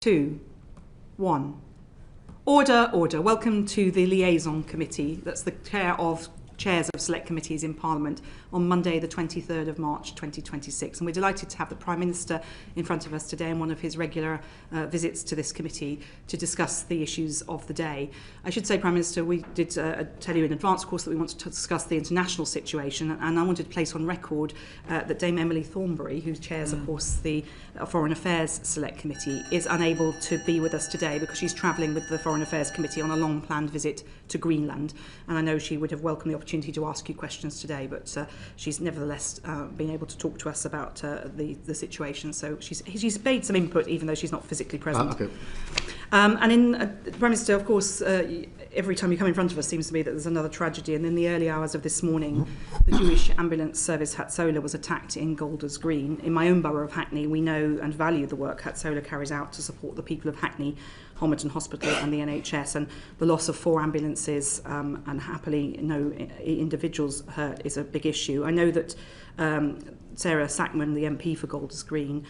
2, 1. Order, order. Welcome to the Liaison Committee. That's the chairs of select committees in Parliament on Monday the 23rd of March 2026, and we're delighted to have the Prime Minister in front of us today on one of his regular visits to this committee to discuss the issues of the day. I should say, Prime Minister, we did tell you in advance, of course, that we wanted to discuss the international situation, and I wanted to place on record that Dame Emily Thornberry, who chairs, of course, the Foreign Affairs Select Committee, is unable to be with us today because she's travelling with the Foreign Affairs Committee on a long-planned visit to Greenland, and I know she would have welcomed the opportunity to ask you questions today, but she's nevertheless been able to talk to us about the situation. So she's made some input, even though she's not physically present. Okay. And in Prime Minister, of course, every time you come in front of us, seems to be that there's another tragedy. And in the early hours of this morning, the Jewish ambulance service Hatzola was attacked in Golders Green. In my own borough of Hackney, we know and value the work Hatzola carries out to support the people of Hackney, Homerton Hospital and the NHS, and the loss of 4 ambulances and happily no individuals hurt is a big issue. I know that Sarah Sackman, the MP for Golders Green,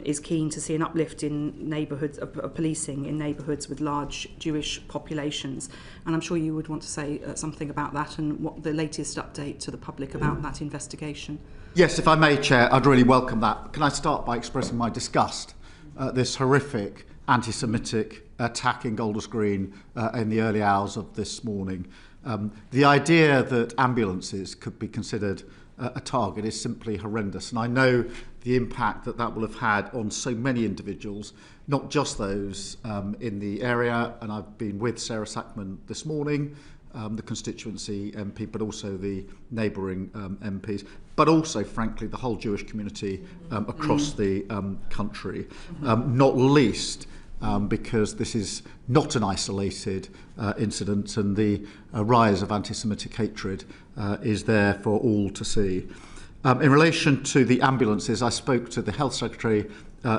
is keen to see an uplift in neighbourhoods of policing in neighbourhoods with large Jewish populations, and I'm sure you would want to say something about that and what the latest update to the public about that investigation. Yes, if I may, Chair, I'd really welcome that. Can I start by expressing my disgust at this horrific anti-Semitic attack in Golders Green in the early hours of this morning. The idea that ambulances could be considered a target is simply horrendous, and I know the impact that that will have had on so many individuals, not just those in the area, and I've been with Sarah Sackman this morning, the constituency MP, but also the neighbouring MPs, but also, frankly, the whole Jewish community across the country, not least because this is not an isolated incident, and the rise of anti-Semitic hatred is there for all to see. In relation to the ambulances, I spoke to the Health Secretary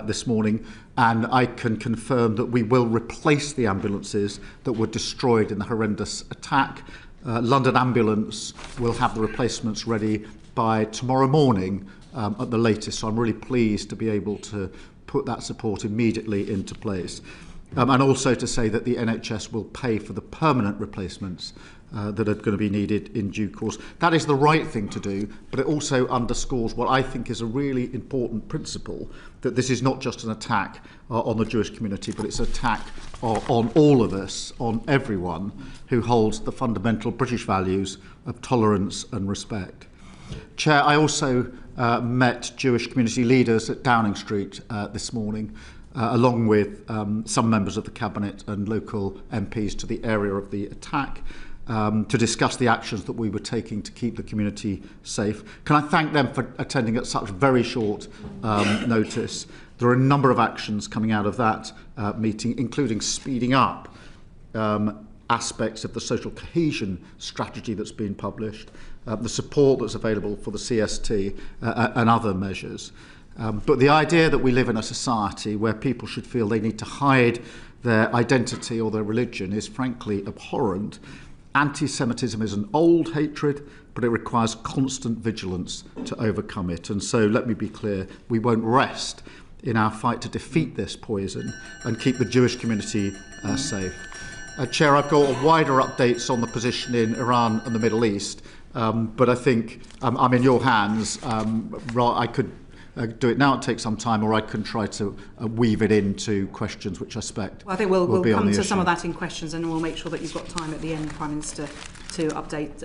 this morning, and I can confirm that we will replace the ambulances that were destroyed in the horrendous attack. London Ambulance will have the replacements ready by tomorrow morning at the latest, so I'm really pleased to be able to put that support immediately into place. And also to say that the NHS will pay for the permanent replacements that are going to be needed in due course. That is the right thing to do, but it also underscores what I think is a really important principle, that this is not just an attack on the Jewish community, but it's an attack on all of us, on everyone who holds the fundamental British values of tolerance and respect. Chair, I also met Jewish community leaders at Downing Street this morning, along with some members of the Cabinet and local MPs to the area of the attack, to discuss the actions that we were taking to keep the community safe. Can I thank them for attending at such very short notice? There are a number of actions coming out of that meeting, including speeding up aspects of the social cohesion strategy that's been published, the support that's available for the CST and other measures. But the idea that we live in a society where people should feel they need to hide their identity or their religion is frankly abhorrent. Anti-Semitism is an old hatred, but it requires constant vigilance to overcome it. And so let me be clear, we won't rest in our fight to defeat this poison and keep the Jewish community safe. Chair, I've got wider updates on the position in Iran and the Middle East, but I think I'm in your hands. I could do it now, it takes some time, or I can try to weave it into questions which I expect. Well, I think we'll come to some of that in questions, and we'll make sure that you've got time at the end, Prime Minister, to update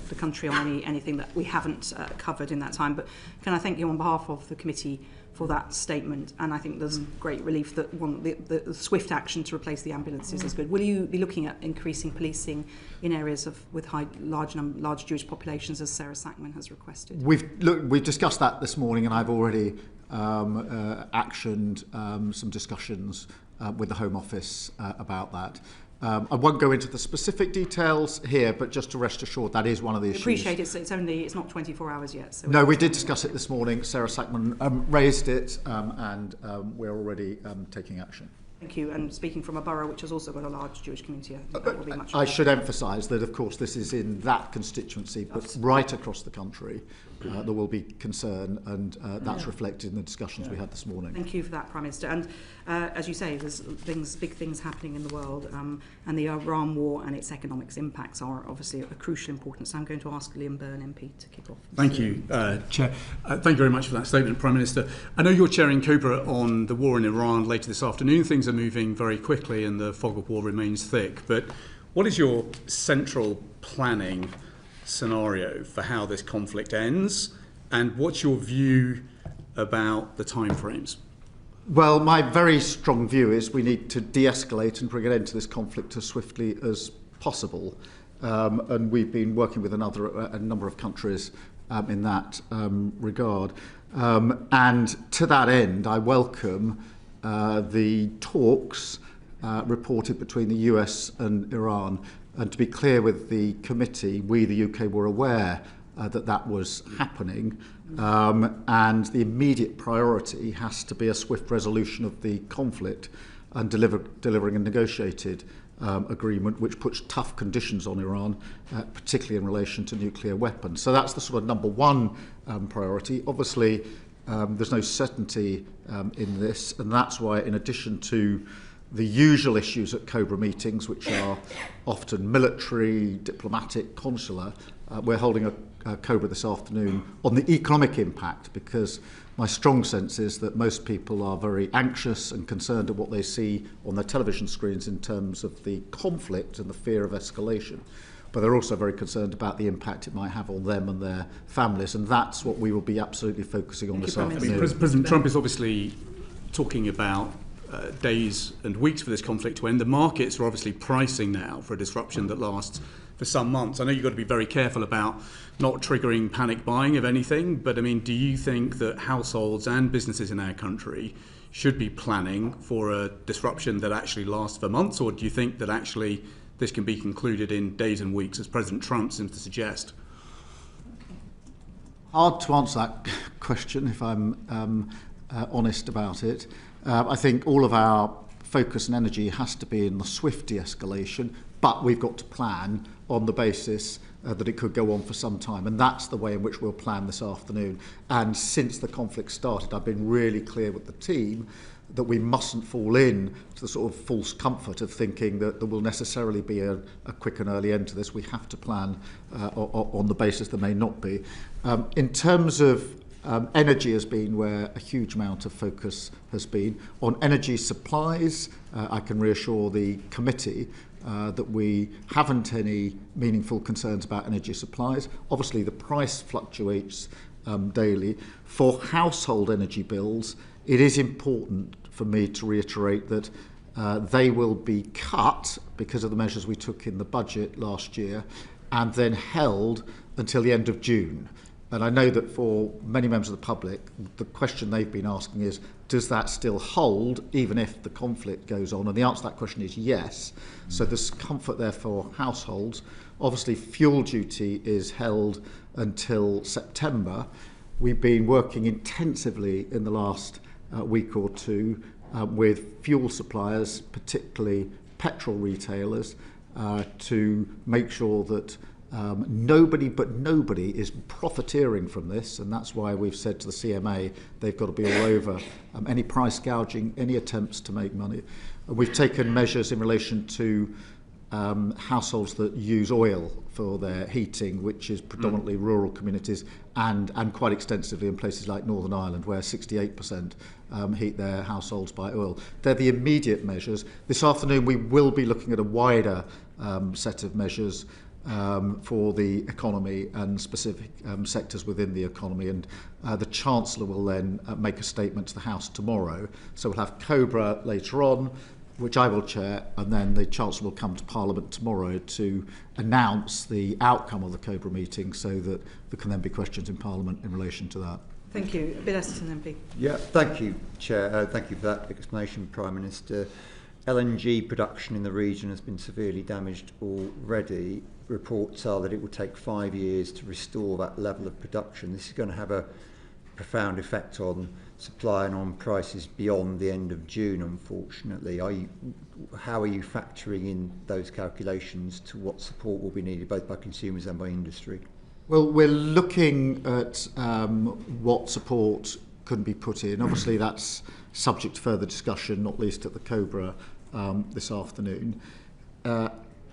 the country on anything that we haven't covered in that time. But can I thank you on behalf of the committee for that statement, and I think there's great relief that the swift action to replace the ambulances is good. Will you be looking at increasing policing in areas with large Jewish populations, as Sarah Sackman has requested? We've discussed that this morning, and I've already actioned some discussions with the Home Office about that. I won't go into the specific details here, but just to rest assured, that is one of the issues. I appreciate it's not 24 hours yet. So no, we did discuss it this morning. Sarah Sackman raised it, and we're already taking action. Thank you. And speaking from a borough which has also got a large Jewish community, that will be much. I should emphasise that, of course, this is in that constituency, but right across the country, there will be concern, and that's reflected in the discussions we had this morning. Thank you for that, Prime Minister. And as you say, there's big things happening in the world, and the Iran war and its economic impacts are obviously of crucial importance. So I'm going to ask Liam Byrne MP to kick off. Thank you, Chair. Thank you very much for that statement, Prime Minister. I know you're chairing COBRA on the war in Iran later this afternoon. Things are moving very quickly and the fog of war remains thick. But what is your central planning scenario for how this conflict ends, and what's your view about the timeframes? Well, my very strong view is we need to de-escalate and bring an end to this conflict as swiftly as possible. And we've been working with a number of countries in that regard. And to that end, I welcome the talks reported between the US and Iran. And to be clear with the committee, we, the UK, were aware that was happening. And the immediate priority has to be a swift resolution of the conflict and delivering a negotiated agreement which puts tough conditions on Iran, particularly in relation to nuclear weapons. So that's the sort of number one priority. Obviously, there's no certainty in this, and that's why, in addition to the usual issues at COBRA meetings, which are often military, diplomatic, consular, we're holding a COBRA this afternoon on the economic impact, because my strong sense is that most people are very anxious and concerned at what they see on their television screens in terms of the conflict and the fear of escalation. But they're also very concerned about the impact it might have on them and their families, and that's what we will be absolutely focusing on this afternoon. President Trump is obviously talking about days and weeks for this conflict to end. The markets are obviously pricing now for a disruption that lasts for some months. I know you've got to be very careful about not triggering panic buying of anything, but I mean, do you think that households and businesses in our country should be planning for a disruption that actually lasts for months, or do you think that actually this can be concluded in days and weeks, as President Trump seems to suggest? Hard to answer that question, if I'm honest about it. I think all of our focus and energy has to be in the swift de-escalation, but we've got to plan on the basis that it could go on for some time, and that's the way in which we'll plan this afternoon. And since the conflict started, I've been really clear with the team that we mustn't fall in to the sort of false comfort of thinking that there will necessarily be a quick and early end to this. We have to plan on the basis there may not be. In terms of energy has been where a huge amount of focus has been. On energy supplies, I can reassure the committee that we haven't any meaningful concerns about energy supplies. Obviously, the price fluctuates daily. For household energy bills, it is important for me to reiterate that they will be cut because of the measures we took in the budget last year and then held until the end of June. And I know that for many members of the public, the question they've been asking is, does that still hold even if the conflict goes on? And the answer to that question is yes. So there's comfort there for households. Obviously, fuel duty is held until September. We've been working intensively in the last week or two with fuel suppliers, particularly petrol retailers, to make sure that nobody is profiteering from this, and that's why we've said to the CMA they've got to be all over any price gouging, any attempts to make money. And we've taken measures in relation to households that use oil for their heating, which is predominantly rural communities and quite extensively in places like Northern Ireland, where 68% heat their households by oil. They're the immediate measures. This afternoon we will be looking at a wider set of measures for the economy and specific sectors within the economy, and the Chancellor will then make a statement to the House tomorrow. So we'll have COBRA later on, which I will chair, and then the Chancellor will come to Parliament tomorrow to announce the outcome of the COBRA meeting so that there can then be questions in Parliament in relation to that. Thank you. Bill Esserton MP. Yeah, thank you, Chair. Thank you for that explanation, Prime Minister. LNG production in the region has been severely damaged already. Reports are that it will take 5 years to restore that level of production. This is going to have a profound effect on supply and on prices beyond the end of June, unfortunately. How are you factoring in those calculations to what support will be needed both by consumers and by industry? Well, we're looking at what support can be put in. Obviously, that's subject to further discussion, not least at the Cobra this afternoon.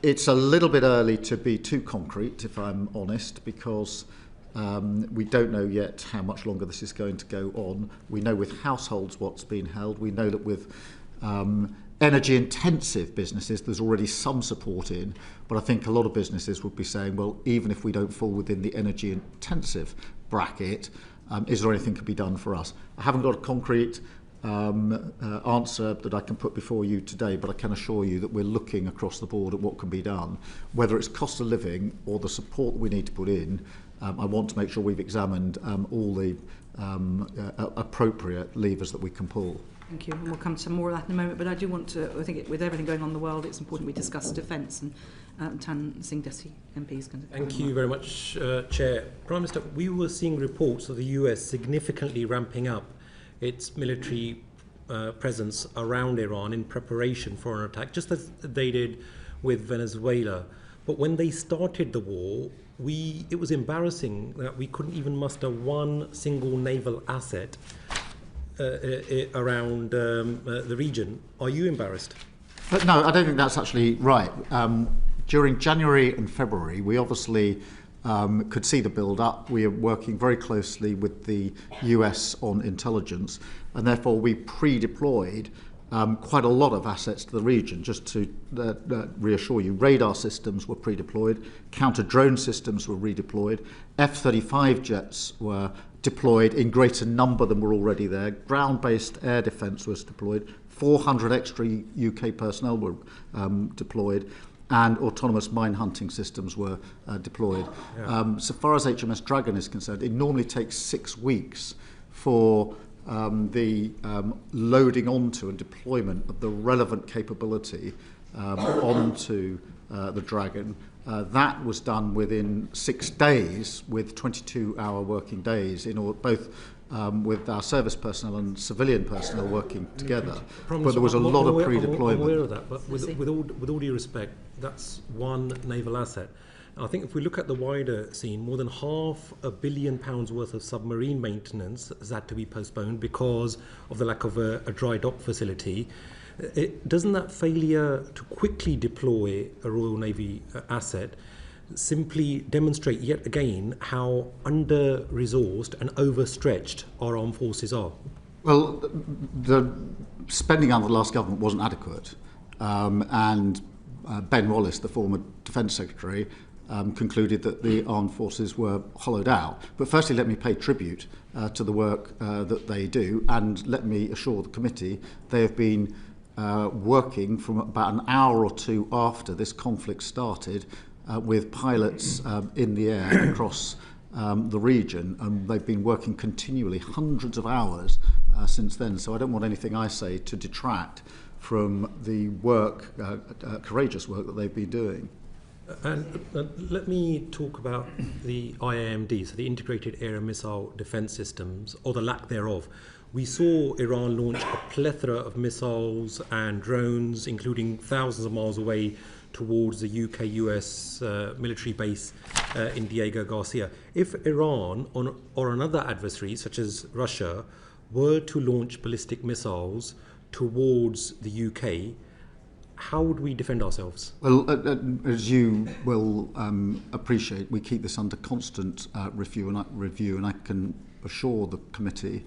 It's a little bit early to be too concrete, if I'm honest, because we don't know yet how much longer this is going to go on. We know with households what's been held. We know that with energy-intensive businesses, there's already some support in, but I think a lot of businesses would be saying, well, even if we don't fall within the energy-intensive bracket, is there anything that can be done for us? I haven't got a concrete answer that I can put before you today, but I can assure you that we're looking across the board at what can be done, whether it's cost of living or the support that we need to put in. I want to make sure we've examined all the appropriate levers that we can pull. Thank you, and we'll come to more of that in a moment, but I do want to, I think with everything going on in the world, it's important we discuss defence, and Tan Singh Desi MP is going to... Thank you very much, Chair. Prime Minister, we were seeing reports of the US significantly ramping up its military presence around Iran in preparation for an attack, just as they did with Venezuela. But when they started the war, it was embarrassing that we couldn't even muster one single naval asset around the region. Are you embarrassed? But no, I don't think that's actually right. During January and February, we obviously could see the build-up. We are working very closely with the US on intelligence, and therefore we pre-deployed quite a lot of assets to the region. Just to reassure you, radar systems were pre-deployed, counter-drone systems were redeployed, F-35 jets were deployed in greater number than were already there, ground-based air defence was deployed, 400 extra UK personnel were deployed, and autonomous mine hunting systems were deployed. Yeah. So far as HMS Dragon is concerned, it normally takes 6 weeks for the loading onto and deployment of the relevant capability onto the Dragon. That was done within 6 days with 22-hour working days, both with our service personnel and civilian personnel working together. But there was a lot of pre-deployment. I'm aware of that, but with all due respect, that's one naval asset. I think if we look at the wider scene, more than £500 million worth of submarine maintenance has had to be postponed because of the lack of a dry dock facility. Doesn't that failure to quickly deploy a Royal Navy asset simply demonstrate yet again how under-resourced and overstretched our armed forces are? Well, the spending under the last government wasn't adequate, and Ben Wallace, the former Defence Secretary, concluded that the armed forces were hollowed out. But firstly, let me pay tribute to the work that they do, and let me assure the committee they have been working from about an hour or two after this conflict started with pilots in the air across the region, and they've been working continually, hundreds of hours since then. So I don't want anything I say to detract from the work, courageous work that they've been doing. And let me talk about the IAMD, so the Integrated Air and Missile Defence Systems, or the lack thereof. We saw Iran launch a plethora of missiles and drones, including thousands of miles away towards the UK-US military base in Diego Garcia. If Iran or another adversary, such as Russia, were to launch ballistic missiles towards the UK, how would we defend ourselves? Well, as you will appreciate, we keep this under constant review, and I can assure the committee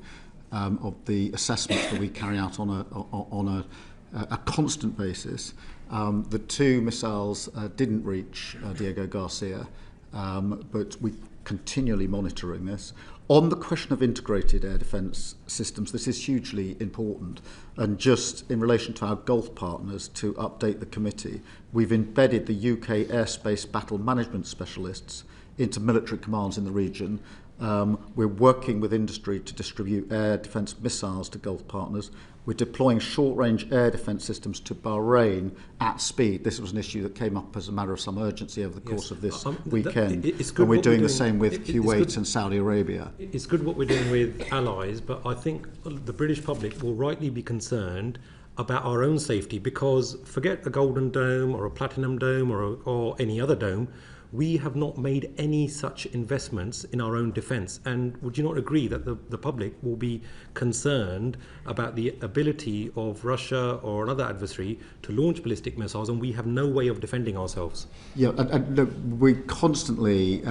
of the assessments that we carry out on a constant basis. The 2 missiles didn't reach Diego Garcia, but we're continually monitoring this. On the question of integrated air defence systems, this is hugely important. And just in relation to our Gulf partners, to update the committee, we've embedded the UK airspace battle management specialists into military commands in the region. We're working with industry to distribute air defence missiles to Gulf partners. We're deploying short-range air defence systems to Bahrain at speed. This was an issue that came up as a matter of some urgency over the course of this weekend. And we're doing the same with Kuwait and Saudi Arabia. It's good what we're doing with allies, but I think the British public will rightly be concerned about our own safety, because forget a golden dome or a platinum dome or any other dome, we have not made any such investments in our own defence. And would you not agree that the public will be concerned about the ability of Russia or another adversary to launch ballistic missiles, and we have no way of defending ourselves? Yeah, and look, we constantly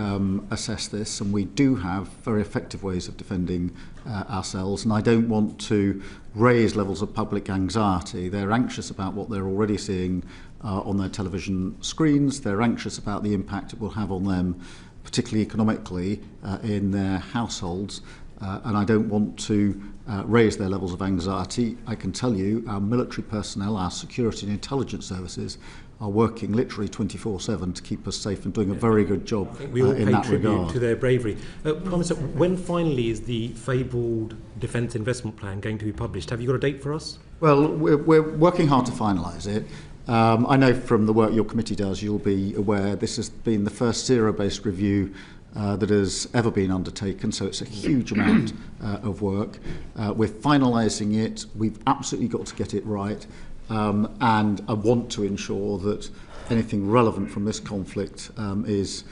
assess this, and we do have very effective ways of defending ourselves, and I don't want to raise levels of public anxiety. They're anxious about what they're already seeing on their television screens. They're anxious about the impact it will have on them, particularly economically, in their households. And I don't want to raise their levels of anxiety. I can tell you our military personnel, our security and intelligence services are working literally 24/7 to keep us safe and doing a very good job we all in pay that tribute regard. to their bravery. Prime Minister, when finally is the fabled defence investment plan going to be published? Have you got a date for us? Well, we're working hard to finalise it. I know from the work your committee does, you'll be aware this has been the first zero-based review that has ever been undertaken, so it's a huge amount of work. We're finalising it. We've absolutely got to get it right, and I want to ensure that anything relevant from this conflict is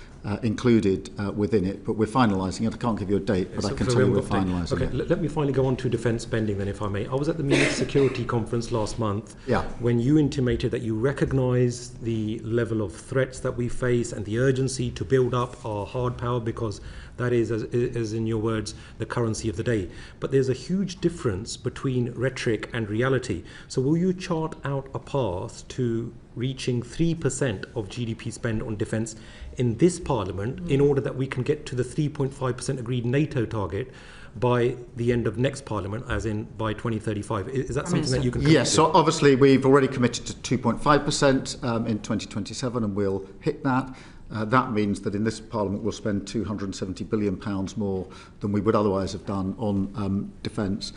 included within it, but we're finalising it. I can't give you a date, but I can tell you we're finalising it. Let me finally go on to defence spending then, if I may. I was at the Munich Security Conference last month Yeah. when you intimated that you recognise the level of threats that we face and the urgency to build up our hard power, because that is, as in your words, the currency of the day. But there's a huge difference between rhetoric and reality. So will you chart out a path to reaching 3% of GDP spend on defence in this Parliament in order that we can get to the 3.5% agreed NATO target by the end of next Parliament, as in by 2035? Is that something that you can commit Yes, to? so obviously we've already committed to 2.5% in 2027, and we'll hit that. That means that in this Parliament we'll spend £270 billion more than we would otherwise have done on defence.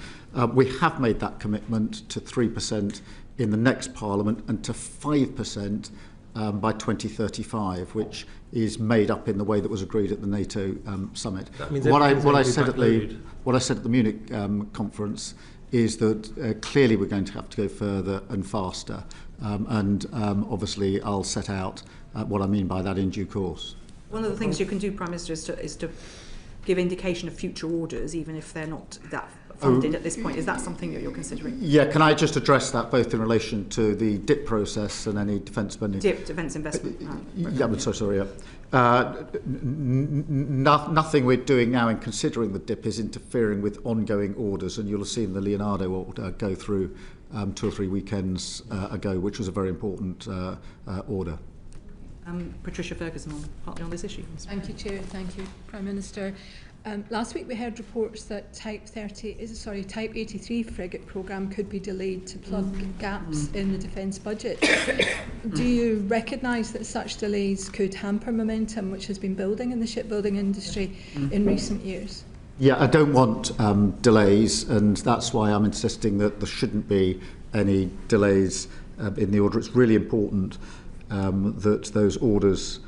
We have made that commitment to 3% in the next Parliament and to 5% by 2035, which is made up in the way that was agreed at the NATO summit. That means What I everything's said going to be what I said at the Munich conference is that clearly we're going to have to go further and faster, and obviously I'll set out what I mean by that in due course. One of the things you can do, Prime Minister, is to give indication of future orders, even if they're not that funded at this point. Is that something that you're considering? Yeah, can I just address that both in relation to the DIP process and any defence spending? DIP, Defence Investment Plan. Yeah, I'm so sorry. Nothing we're doing now in considering the DIP is interfering with ongoing orders, and you'll have seen the Leonardo order go through 2 or 3 weekends ago, which was a very important order. Patricia Ferguson, partly on this issue. Thank you, Chair. Thank you, Prime Minister. Last week we heard reports that Type 83 frigate programme could be delayed to plug gaps in the defence budget. Do you recognise that such delays could hamper momentum which has been building in the shipbuilding industry in recent years? Yeah, I don't want delays, and that's why I'm insisting that there shouldn't be any delays in the order. It's really important that those orders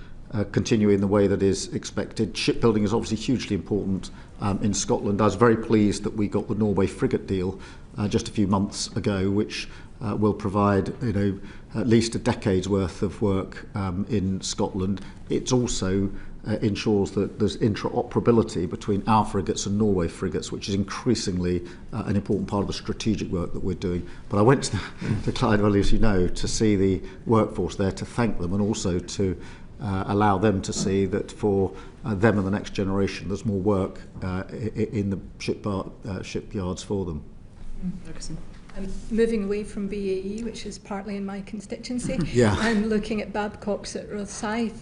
continue in the way that is expected. Shipbuilding is obviously hugely important in Scotland. I was very pleased that we got the Norway frigate deal just a few months ago, which will provide at least a decade's worth of work in Scotland. It also ensures that there's interoperability between our frigates and Norway frigates, which is increasingly an important part of the strategic work that we're doing. But I went to Clydeville, as you know, to see the workforce there, to thank them, and also to allow them to see that for them and the next generation there's more work in the shipyards for them. Moving away from BAE, which is partly in my constituency, Yeah. and looking at Babcock's at Rosyth,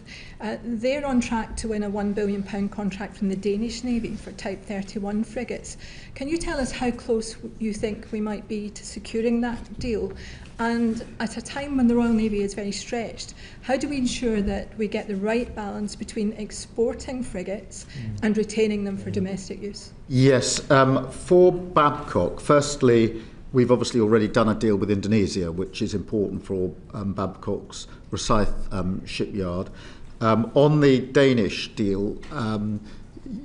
they're on track to win a £1 billion contract from the Danish Navy for Type 31 frigates. Can you tell us how close you think we might be to securing that deal? And at a time when the Royal Navy is very stretched, how do we ensure that we get the right balance between exporting frigates and retaining them for domestic use? Yes, for Babcock, firstly, we've obviously already done a deal with Indonesia, which is important for Babcock's Rosyth shipyard. On the Danish deal,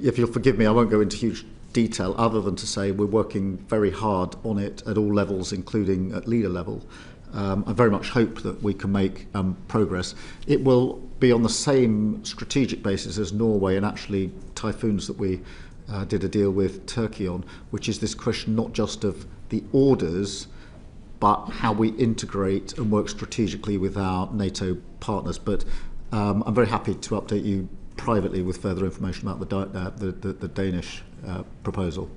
if you'll forgive me, I won't go into huge detail other than to say we're working very hard on it at all levels, including at leader level. I very much hope that we can make progress. It will be on the same strategic basis as Norway and actually typhoons that we did a deal with Turkey on, which is this question not just of the orders, but how we integrate and work strategically with our NATO partners. But I'm very happy to update you privately with further information about the Danish proposal.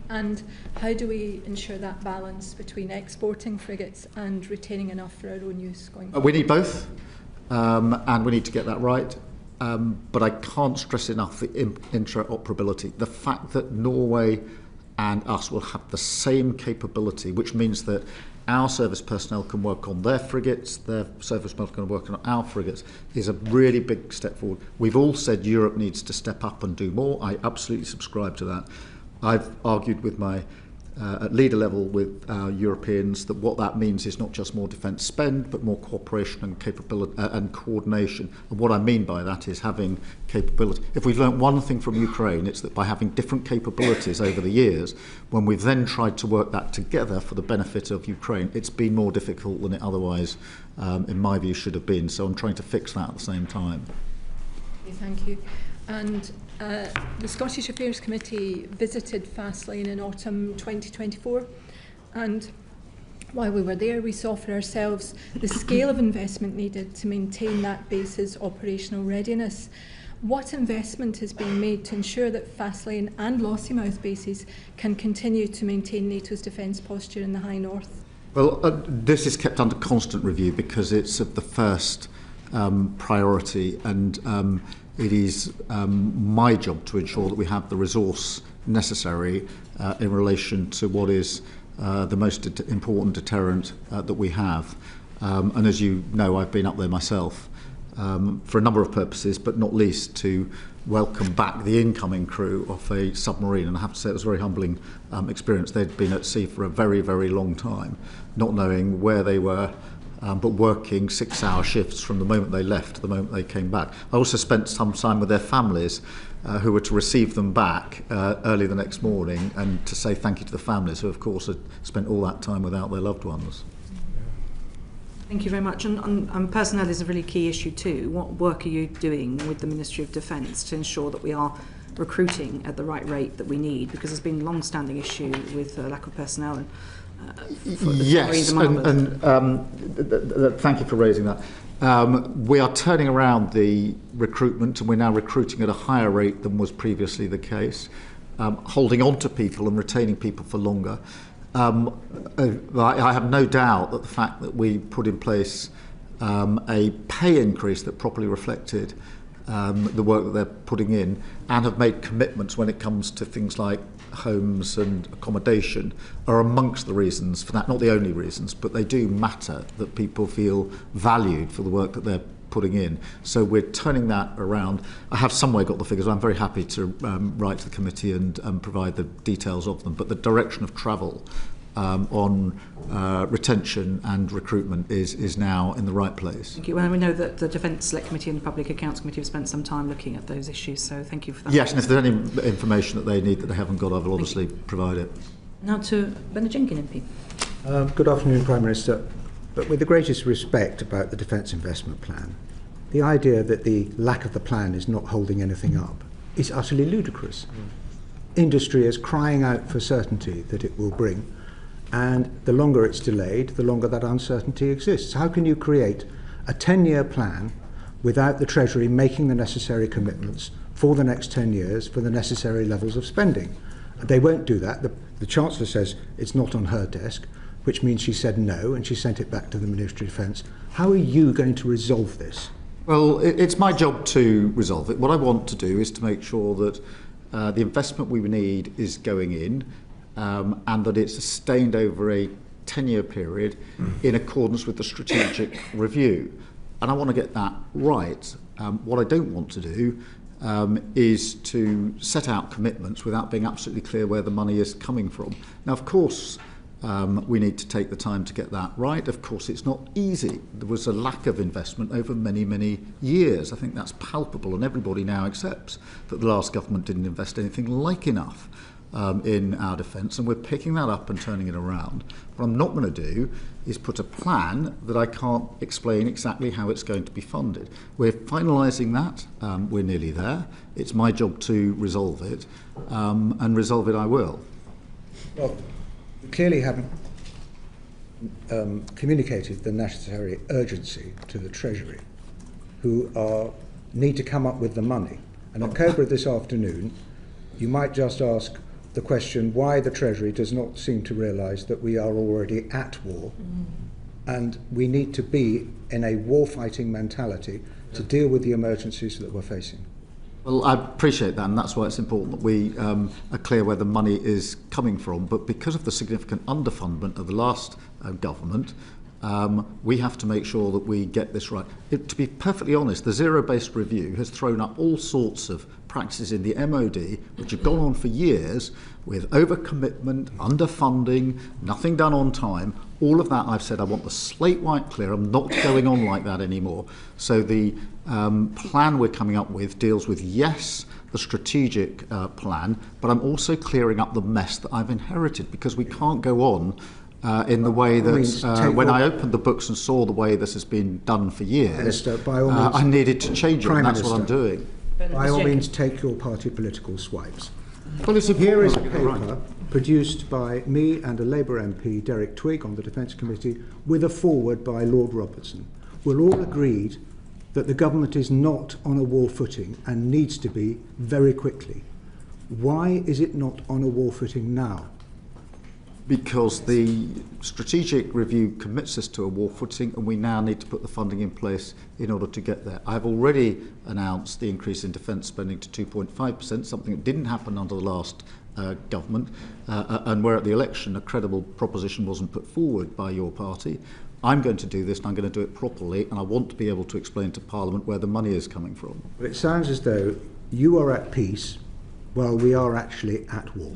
And how do we ensure that balance between exporting frigates and retaining enough for our own use going forward? We need both, and we need to get that right. But I can't stress enough the interoperability. The fact that Norway and us will have the same capability, which means that our service personnel can work on their frigates, their service personnel can work on our frigates, is a really big step forward. We've all said Europe needs to step up and do more. I absolutely subscribe to that. I've argued with my at leader level with Europeans that what that means is not just more defence spend, but more cooperation and capability and coordination. And what I mean by that is having capability. If we've learnt one thing from Ukraine, it's that by having different capabilities over the years, when we've then tried to work that together for the benefit of Ukraine, it's been more difficult than it otherwise, in my view, should have been. So I'm trying to fix that at the same time. Okay, thank you. And the Scottish Affairs Committee visited Fastlane in autumn 2024, and while we were there we saw for ourselves the scale of investment needed to maintain that base's operational readiness. What investment has been made to ensure that Fastlane and Lossiemouth bases can continue to maintain NATO's defence posture in the High North? Well, this is kept under constant review because it's of the first priority, and it is my job to ensure that we have the resource necessary in relation to what is the most important deterrent that we have. And as you know, I've been up there myself for a number of purposes, but not least to welcome back the incoming crew of a submarine. And I have to say it was a very humbling experience. They'd been at sea for a very, very long time, not knowing where they were, but working 6-hour shifts from the moment they left to the moment they came back. I also spent some time with their families who were to receive them back early the next morning and to say thank you to the families who, of course, had spent all that time without their loved ones. Thank you very much. And personnel is a really key issue too. What work are you doing with the Ministry of Defence to ensure that we are recruiting at the right rate that we need? Because there's been a long-standing issue with lack of personnel. And, yes, and thank you for raising that. We are turning around the recruitment, and we're now recruiting at a higher rate than was previously the case, holding on to people and retaining people for longer. I have no doubt that the fact that we put in place a pay increase that properly reflected the work that they're putting in, and have made commitments when it comes to things like homes and accommodation, are amongst the reasons for that. Not the only reasons, but they do matter, that people feel valued for the work that they're putting in. So we're turning that around. I have somewhere got the figures. I'm very happy to write to the committee and provide the details of them. But the direction of travel on retention and recruitment is now in the right place. Thank you. Well, we know that the Defence Select Committee and the Public Accounts Committee have spent some time looking at those issues, so thank you for that. Yes, and if there's any information that they need that they haven't got, I will obviously provide it. Now to Bernard Jenkin MP. Good afternoon, Prime Minister. But with the greatest respect about the Defence Investment Plan, the idea that the lack of the plan is not holding anything up is utterly ludicrous. Industry is crying out for certainty that it will bring, and the longer it's delayed, the longer that uncertainty exists. How can you create a 10-year plan without the Treasury making the necessary commitments for the next 10 years for the necessary levels of spending? They won't do that. The Chancellor says it's not on her desk, which means she said no, and she sent it back to the Ministry of Defence. How are you going to resolve this? Well, it's my job to resolve it. What I want to do is to make sure that the investment we need is going in, and that it's sustained over a 10-year period in accordance with the strategic review. And I want to get that right. What I don't want to do is to set out commitments without being absolutely clear where the money is coming from. Now, of course, we need to take the time to get that right. Of course, it's not easy. There was a lack of investment over many, many years. I think that's palpable, and everybody now accepts that the last government didn't invest anything like enough. in our defence, and we're picking that up and turning it around. What I'm not going to do is put a plan that I can't explain exactly how it's going to be funded. We're finalising that. We're nearly there. It's my job to resolve it, and resolve it I will. Well, we clearly haven't communicated the necessary urgency to the Treasury, who need to come up with the money. And at Cobra this afternoon, you might just ask the question why the Treasury does not seem to realise that we are already at war, and we need to be in a war-fighting mentality to deal with the emergencies that we're facing. Well, I appreciate that, and that's why it's important that we are clear where the money is coming from. But because of the significant underfundment of the last government, we have to make sure that we get this right. To be perfectly honest, the zero-based review has thrown up all sorts of practices in the MOD which have gone on for years with overcommitment, underfunding, nothing done on time. All of that, I've said, I want the slate white clear. I'm not going on like that anymore. So the plan we're coming up with deals with, yes, the strategic plan, but I'm also clearing up the mess that I've inherited, because we can't go on in the way that when I opened the books and saw the way this has been done for years, Minister, by all means, I needed to change it, and that's what I'm doing. By all means, take your party political swipes. Well, it's Here is a paper produced by me and a Labour MP, Derek Twigg, on the Defence Committee, with a foreword by Lord Robertson. We're all agreed that the government is not on a war footing and needs to be very quickly. Why is it not on a war footing now? Because the strategic review commits us to a war footing, and we now need to put the funding in place in order to get there. I've already announced the increase in defence spending to 2.5%, something that didn't happen under the last government, and where at the election a credible proposition wasn't put forward by your party. I'm going to do this, and I'm going to do it properly, and I want to be able to explain to Parliament where the money is coming from. But it sounds as though you are at peace while we are actually at war.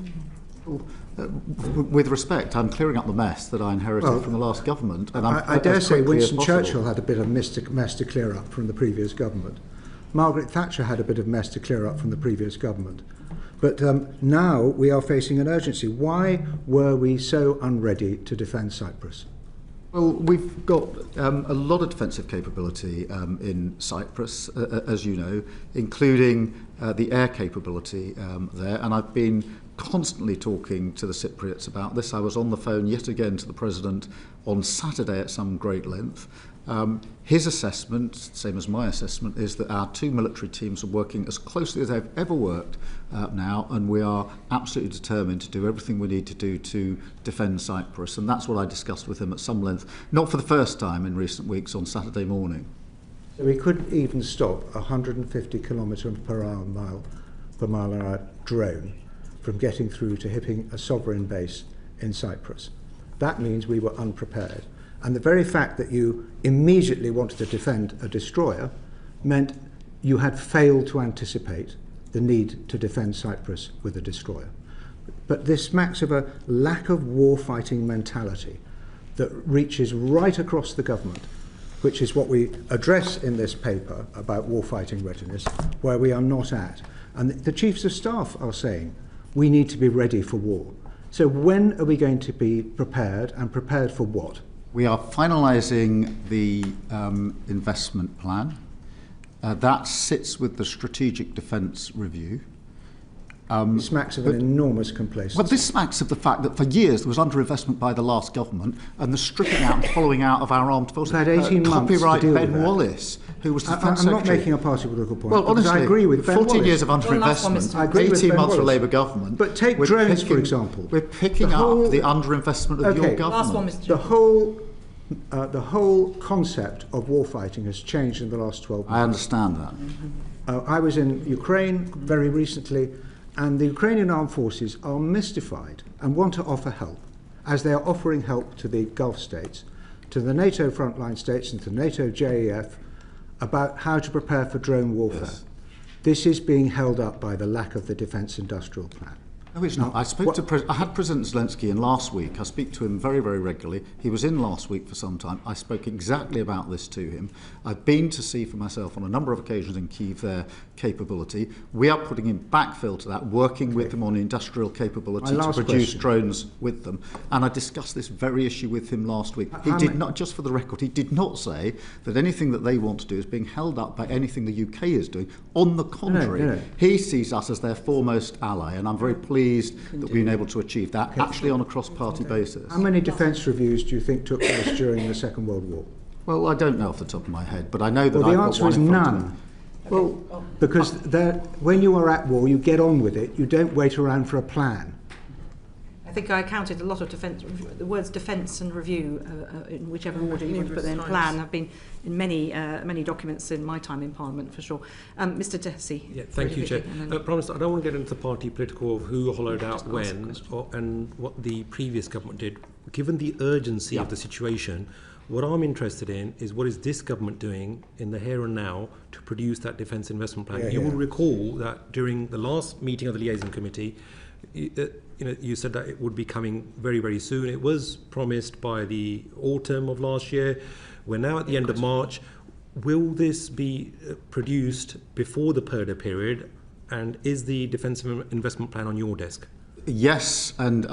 With respect, I'm clearing up the mess that I inherited from the last government. And I dare say Winston Churchill had a bit of mess to clear up from the previous government. Margaret Thatcher had a bit of mess to clear up from the previous government. But now we are facing an urgency. Why were we so unready to defend Cyprus? Well, we've got a lot of defensive capability in Cyprus, as you know, including the air capability there. And I've been constantly talking to the Cypriots about this. I was on the phone yet again to the President on Saturday at some great length. His assessment, same as my assessment, is that our two military teams are working as closely as they've ever worked now, and we are absolutely determined to do everything we need to do to defend Cyprus. And that's what I discussed with him at some length, not for the first time in recent weeks, on Saturday morning. So we could even stop a 150 kilometre per mile an hour drone from getting through to hitting a sovereign base in Cyprus. That means we were unprepared. And the very fact that you immediately wanted to defend a destroyer meant you had failed to anticipate the need to defend Cyprus with a destroyer. But this smacks of a lack of war-fighting mentality that reaches right across the government, which is what we address in this paper about war-fighting readiness, where we are not at. And the Chiefs of Staff are saying, we need to be ready for war. So when are we going to be prepared, and prepared for what? We are finalising the investment plan. That sits with the Strategic Defence Review. It smacks of an enormous complacency. Well, this smacks of the fact that for years there was underinvestment by the last government, and the stripping out and hollowing out of our armed forces. We've had 18 months Copyright to deal Ben with that. Wallace, who was the I'm Defence not Secretary. making a party political point. Well, honestly, I agree with Ben 14 Wallace. years of underinvestment, 18 months for Labour government. But take drones, for example. We're picking up the underinvestment of your government. Last one, Mr. The whole concept of warfighting has changed in the last 12 months. I understand that. I was in Ukraine very recently, and the Ukrainian armed forces are mystified and want to offer help, as they are offering help to the Gulf states, to the NATO frontline states and to NATO JEF about how to prepare for drone warfare. Yes. This is being held up by the lack of the defence industrial plan. No, it's not. I spoke to I had President Zelensky in last week. I speak to him very, very regularly. He was in last week for some time. I spoke exactly about this to him. I've been to see for myself on a number of occasions in Kyiv their capability. We are putting in backfill to that, working with them on industrial capability to produce drones with them. And I discussed this very issue with him last week. He did not, just for the record, he did not say that anything that they want to do is being held up by anything the UK is doing. On the contrary, he sees us as their foremost ally, and I'm very pleased that we've been able to achieve that, actually on a cross-party basis. How many defence reviews do you think took place during the Second World War? Well, I don't know off the top of my head, but I know that the answer is none. Well, because when you are at war, you get on with it. You don't wait around for a plan. I think I counted a lot of the words defence and review, in whichever order you want to put them in plan, have been in many documents in my time in Parliament, for sure. Mr Dessy. Yeah, thank you, Chair. Prime Minister, I don't want to get into the party political of who hollowed out when and what the previous government did. Given the urgency of the situation, what I'm interested in is what is this government doing in the here and now to produce that defence investment plan. You will recall that during the last meeting of the Liaison Committee, you said that it would be coming very, very soon. It was promised by the autumn of last year. We're now at the end of March. Will this be produced before the Purdah period? And is the defence investment plan on your desk? Yes, and we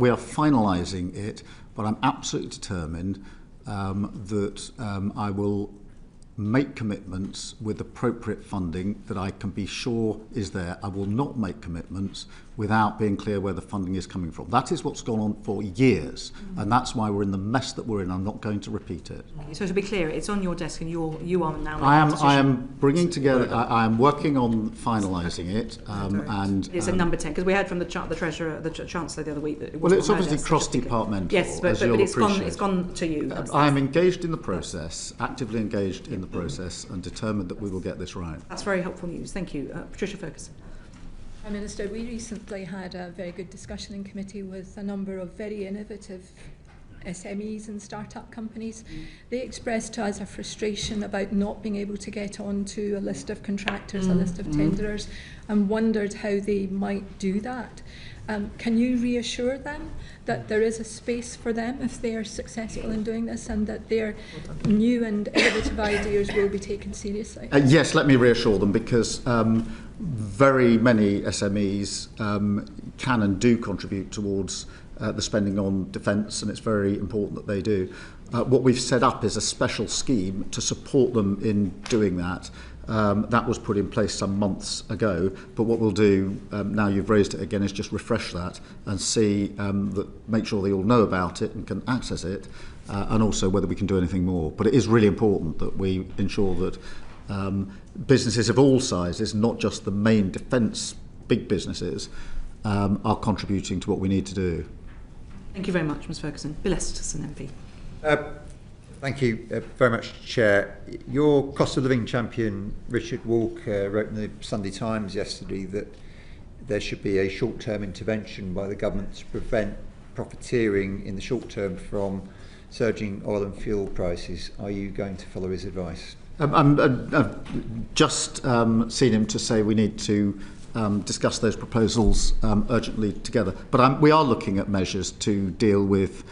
are finalising it, but I'm absolutely determined that I will make commitments with appropriate funding that I can be sure is there. I will not make commitments without being clear where the funding is coming from. That is what's gone on for years, and that's why we're in the mess that we're in. I'm not going to repeat it. So to be clear, it's on your desk, and you are now. I am bringing together. I am working on finalising it, and it's a number 10 because we heard from the Treasurer, the Chancellor the other week that it well, it's obviously cross-departmental. Yes, but it's gone to you. I am engaged in the process, actively engaged in the process, and determined that we will get this right. That's very helpful news. Thank you, Patricia Ferguson. Prime Minister, we recently had a very good discussion in committee with a number of very innovative SMEs and start-up companies. They expressed to us a frustration about not being able to get onto a list of contractors, a list of tenderers, and wondered how they might do that. Can you reassure them that there is a space for them if they are successful in doing this, and that their new and innovative ideas will be taken seriously? Yes, let me reassure them, because very many SMEs can and do contribute towards the spending on defence, and it's very important that they do. What we've set up is a special scheme to support them in doing that. That was put in place some months ago, but what we'll do, now you've raised it again, is just refresh that and see, make sure they all know about it and can access it, and also whether we can do anything more. But it is really important that we ensure that businesses of all sizes, not just the main defence big businesses, are contributing to what we need to do. Thank you very much, Ms Ferguson. Bill Esterton, MP. Thank you very much, Chair. Your cost of living champion, Richard Walker, wrote in the Sunday Times yesterday that there should be a short-term intervention by the government to prevent profiteering in the short term from surging oil and fuel prices. Are you going to follow his advice? I've just seen him to say we need to discuss those proposals urgently together. But we are looking at measures to deal with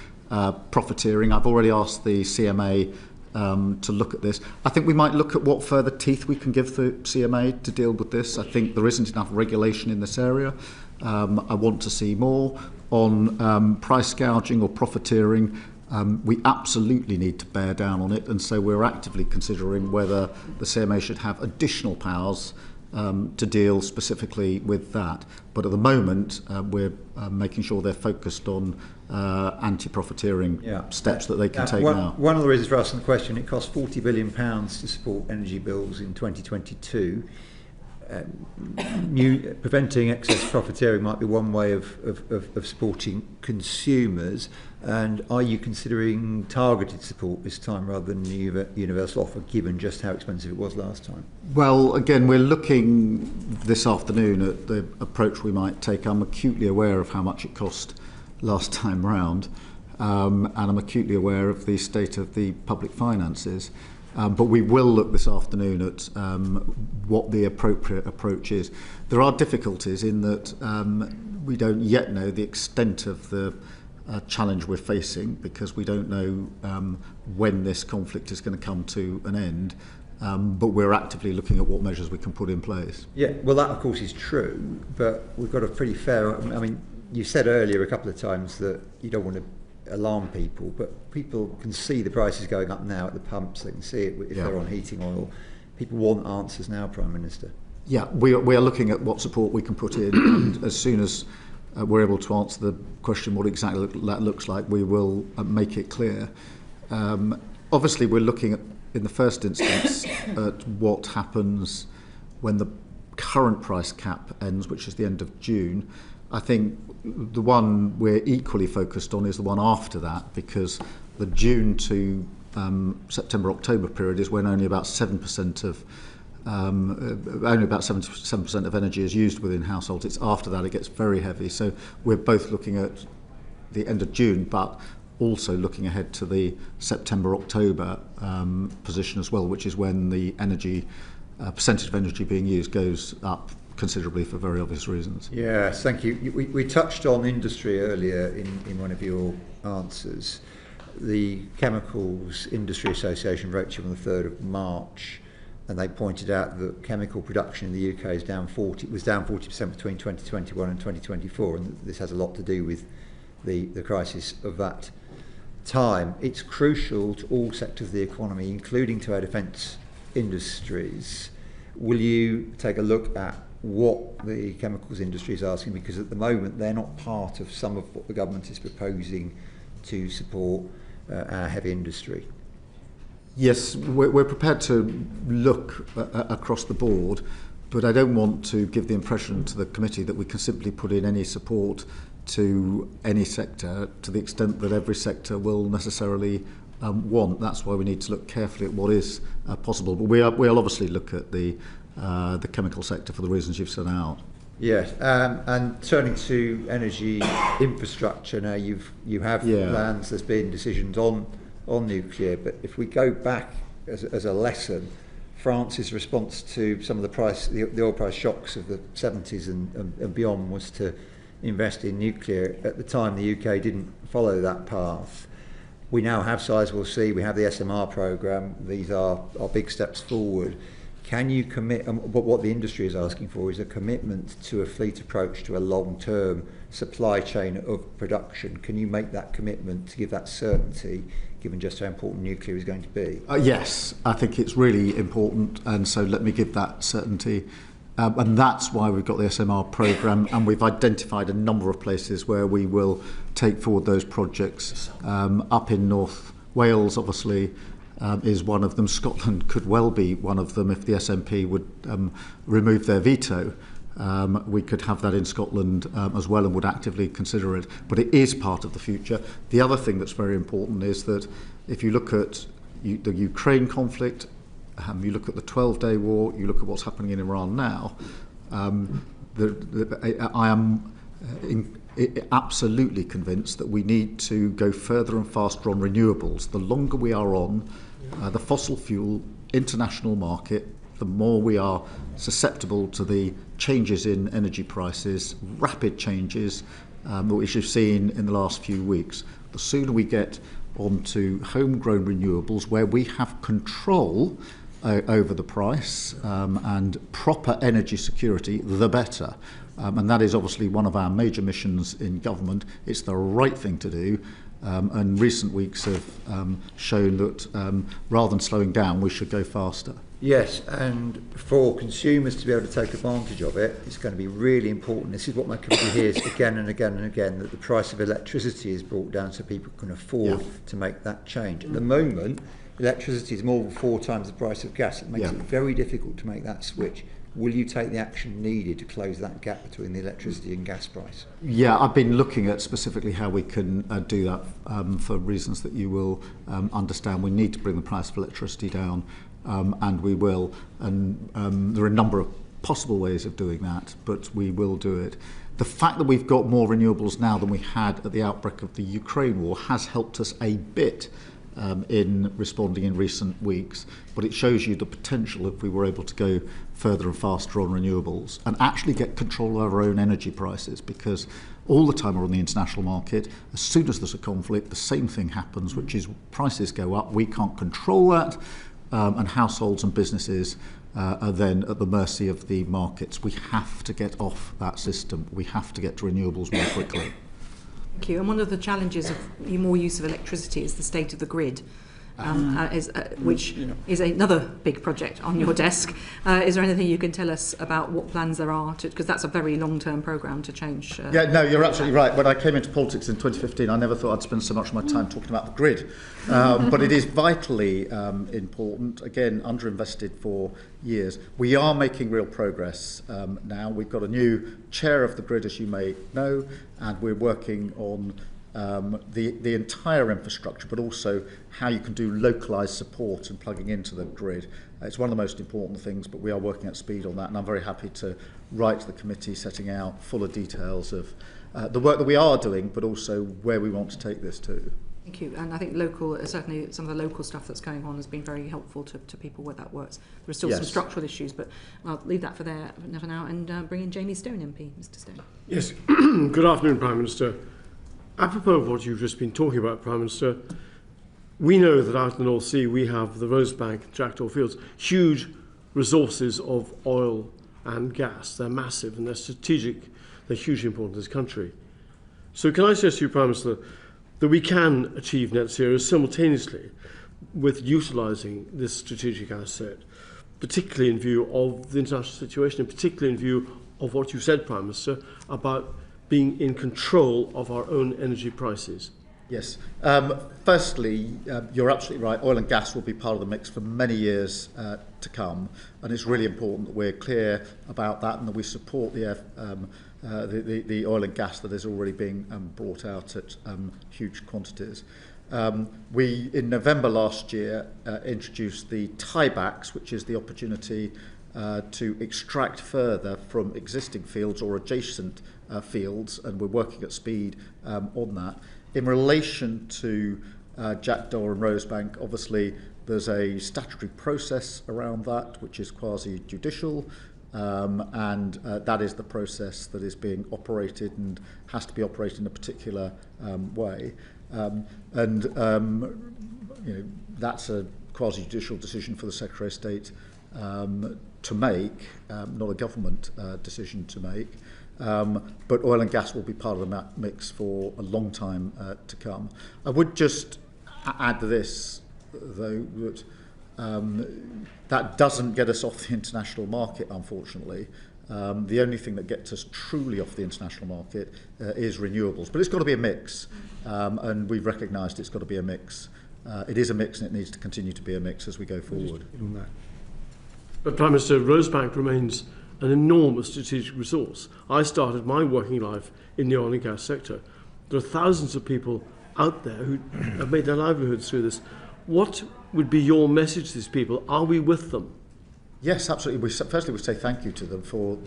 profiteering. I've already asked the CMA to look at this. I think we might look at what further teeth we can give the CMA to deal with this. I think there isn't enough regulation in this area. I want to see more on price gouging or profiteering. We absolutely need to bear down on it, and so we're actively considering whether the CMA should have additional powers to deal specifically with that. But at the moment, we're making sure they're focused on anti-profiteering steps that they can take now. One of the reasons for asking the question, it costs £40 billion to support energy bills in 2022. Preventing excess profiteering might be one way of supporting consumers. And are you considering targeted support this time rather than the universal offer, given just how expensive it was last time? Well, again, we're looking this afternoon at the approach we might take. I'm acutely aware of how much it cost last time round, and I'm acutely aware of the state of the public finances. But we will look this afternoon at what the appropriate approach is. There are difficulties in that we don't yet know the extent of the challenge we're facing, because we don't know when this conflict is going to come to an end. But we're actively looking at what measures we can put in place. Yeah, well, that of course is true, but we've got a pretty fair. I mean, you said earlier a couple of times that you don't want to alarm people, but people can see the prices going up now at the pumps. They can see it if they're on heating oil. People want answers now, Prime Minister. Yeah, we are looking at what support we can put in, and as soon as we're able to answer the question what exactly that looks like, we will make it clear. Obviously, we're looking at, in the first instance, at what happens when the current price cap ends, which is the end of June. I think the one we're equally focused on is the one after that, because the June to September-October period is when only about 7% of only about 77% of energy is used within households. It's after that it gets very heavy. So we're both looking at the end of June, but also looking ahead to the September-October position as well, which is when the energy percentage of energy being used goes up considerably for very obvious reasons. Yes, thank you. We touched on industry earlier in one of your answers. The Chemicals Industry Association wrote to you on the 3rd of March, and they pointed out that chemical production in the UK was down 40% between 2021 and 2024, and this has a lot to do with the crisis of that time. It's crucial to all sectors of the economy, including to our defence industries. Will you take a look at what the chemicals industry is asking, because at the moment they're not part of some of what the government is proposing to support our heavy industry? Yes, we're prepared to look across the board, but I don't want to give the impression to the committee that we can simply put in any support to any sector to the extent that every sector will necessarily want. That's why we need to look carefully at what is possible. But we'll obviously look at the chemical sector for the reasons you've set out. Yes, and turning to energy infrastructure now, you have plans. There's been decisions on nuclear, but if we go back as a lesson, France's response to some of the oil price shocks of the 70s and beyond was to invest in nuclear. At the time, the UK didn't follow that path. We now have Sizewell C, we have the SMR programme. These are big steps forward. Can you commit, but what the industry is asking for is a commitment to a fleet approach to a long-term supply chain of production. Can you make that commitment to give that certainty, given just how important nuclear is going to be? Yes, I think it's really important, and so let me give that certainty. And that's why we've got the SMR programme, and we've identified a number of places where we will take forward those projects. Up in North Wales, obviously, is one of them. Scotland could well be one of them if the SNP would remove their veto. We could have that in Scotland as well, and would actively consider it. But it is part of the future. The other thing that's very important is that if you look at the Ukraine conflict, you look at the 12-day war, you look at what's happening in Iran now, I am absolutely convinced that we need to go further and faster on renewables. The longer we are on the fossil fuel international market, the more we are susceptible to the changes in energy prices, rapid changes, which you've seen in the last few weeks. The sooner we get onto homegrown renewables where we have control over the price and proper energy security, the better. And that is obviously one of our major missions in government. It's the right thing to do. And recent weeks have shown that rather than slowing down, we should go faster. Yes, and for consumers to be able to take advantage of it, it's going to be really important. This is what my committee hears again and again and again, that the price of electricity is brought down so people can afford to make that change. At the moment, electricity is more than 4 times the price of gas. It makes it very difficult to make that switch. Will you take the action needed to close that gap between the electricity and gas price? Yeah, I've been looking at specifically how we can do that for reasons that you will understand. We need to bring the price of electricity down, and we will. And there are a number of possible ways of doing that, but we will do it. The fact that we've got more renewables now than we had at the outbreak of the Ukraine war has helped us a bit. in responding in recent weeks, but it shows you the potential if we were able to go further and faster on renewables and actually get control of our own energy prices, because all the time we're on the international market, as soon as there's a conflict, the same thing happens, which is prices go up, we can't control that, and households and businesses are then at the mercy of the markets. We have to get off that system. We have to get to renewables more quickly. Thank you. And one of the challenges of more use of electricity is the state of the grid, which is another big project on your desk. Is there anything you can tell us about what plans there are? Because that's a very long-term programme to change. Yeah, no, you're absolutely right. When I came into politics in 2015, I never thought I'd spend so much of my time talking about the grid. But it is vitally important, again, underinvested for years. We are making real progress now. We've got a new chair of the grid, as you may know, and we're working on the entire infrastructure, but also how you can do localised support and plugging into the grid. It's one of the most important things, but we are working at speed on that, and I'm very happy to write to the committee setting out fuller details of the work that we are doing, but also where we want to take this to. Thank you. And I think certainly some of the local stuff that's going on has been very helpful to people where that works. There are still some structural issues, but I'll leave that for now and bring in Jamie Stone MP. Mr. Stone. Yes. Good afternoon, Prime Minister. Apropos of what you've just been talking about, Prime Minister, we know that out in the North Sea we have the Rosebank and Jackdaw fields, huge resources of oil and gas. They're massive and they're strategic. They're hugely important to this country. So can I suggest to you, Prime Minister, that we can achieve net zero simultaneously with utilising this strategic asset, particularly in view of the international situation and particularly in view of what you said, Prime Minister, about being in control of our own energy prices? Yes. Firstly, you're absolutely right. Oil and gas will be part of the mix for many years to come, and it's really important that we're clear about that and that we support the oil and gas that is already being brought out at huge quantities. We, in November last year, introduced the tiebacks, which is the opportunity to extract further from existing fields or adjacent fields, and we're working at speed on that. In relation to Jackdaw and Rosebank, obviously there's a statutory process around that, which is quasi-judicial, and that is the process that is being operated and has to be operated in a particular way. That's a quasi-judicial decision for the Secretary of State to make, not a government decision to make. But oil and gas will be part of the mix for a long time to come. I would just add to this, though, that that doesn't get us off the international market, unfortunately. The only thing that gets us truly off the international market is renewables. But it's got to be a mix, and we've recognised it's got to be a mix. It is a mix, and it needs to continue to be a mix as we go forward. But Prime Minister, Rosebank remains an enormous strategic resource. I started my working life in the oil and gas sector. There are thousands of people out there who have made their livelihoods through this. What would be your message to these people? Are we with them? Yes, absolutely. Firstly, we say thank you to them for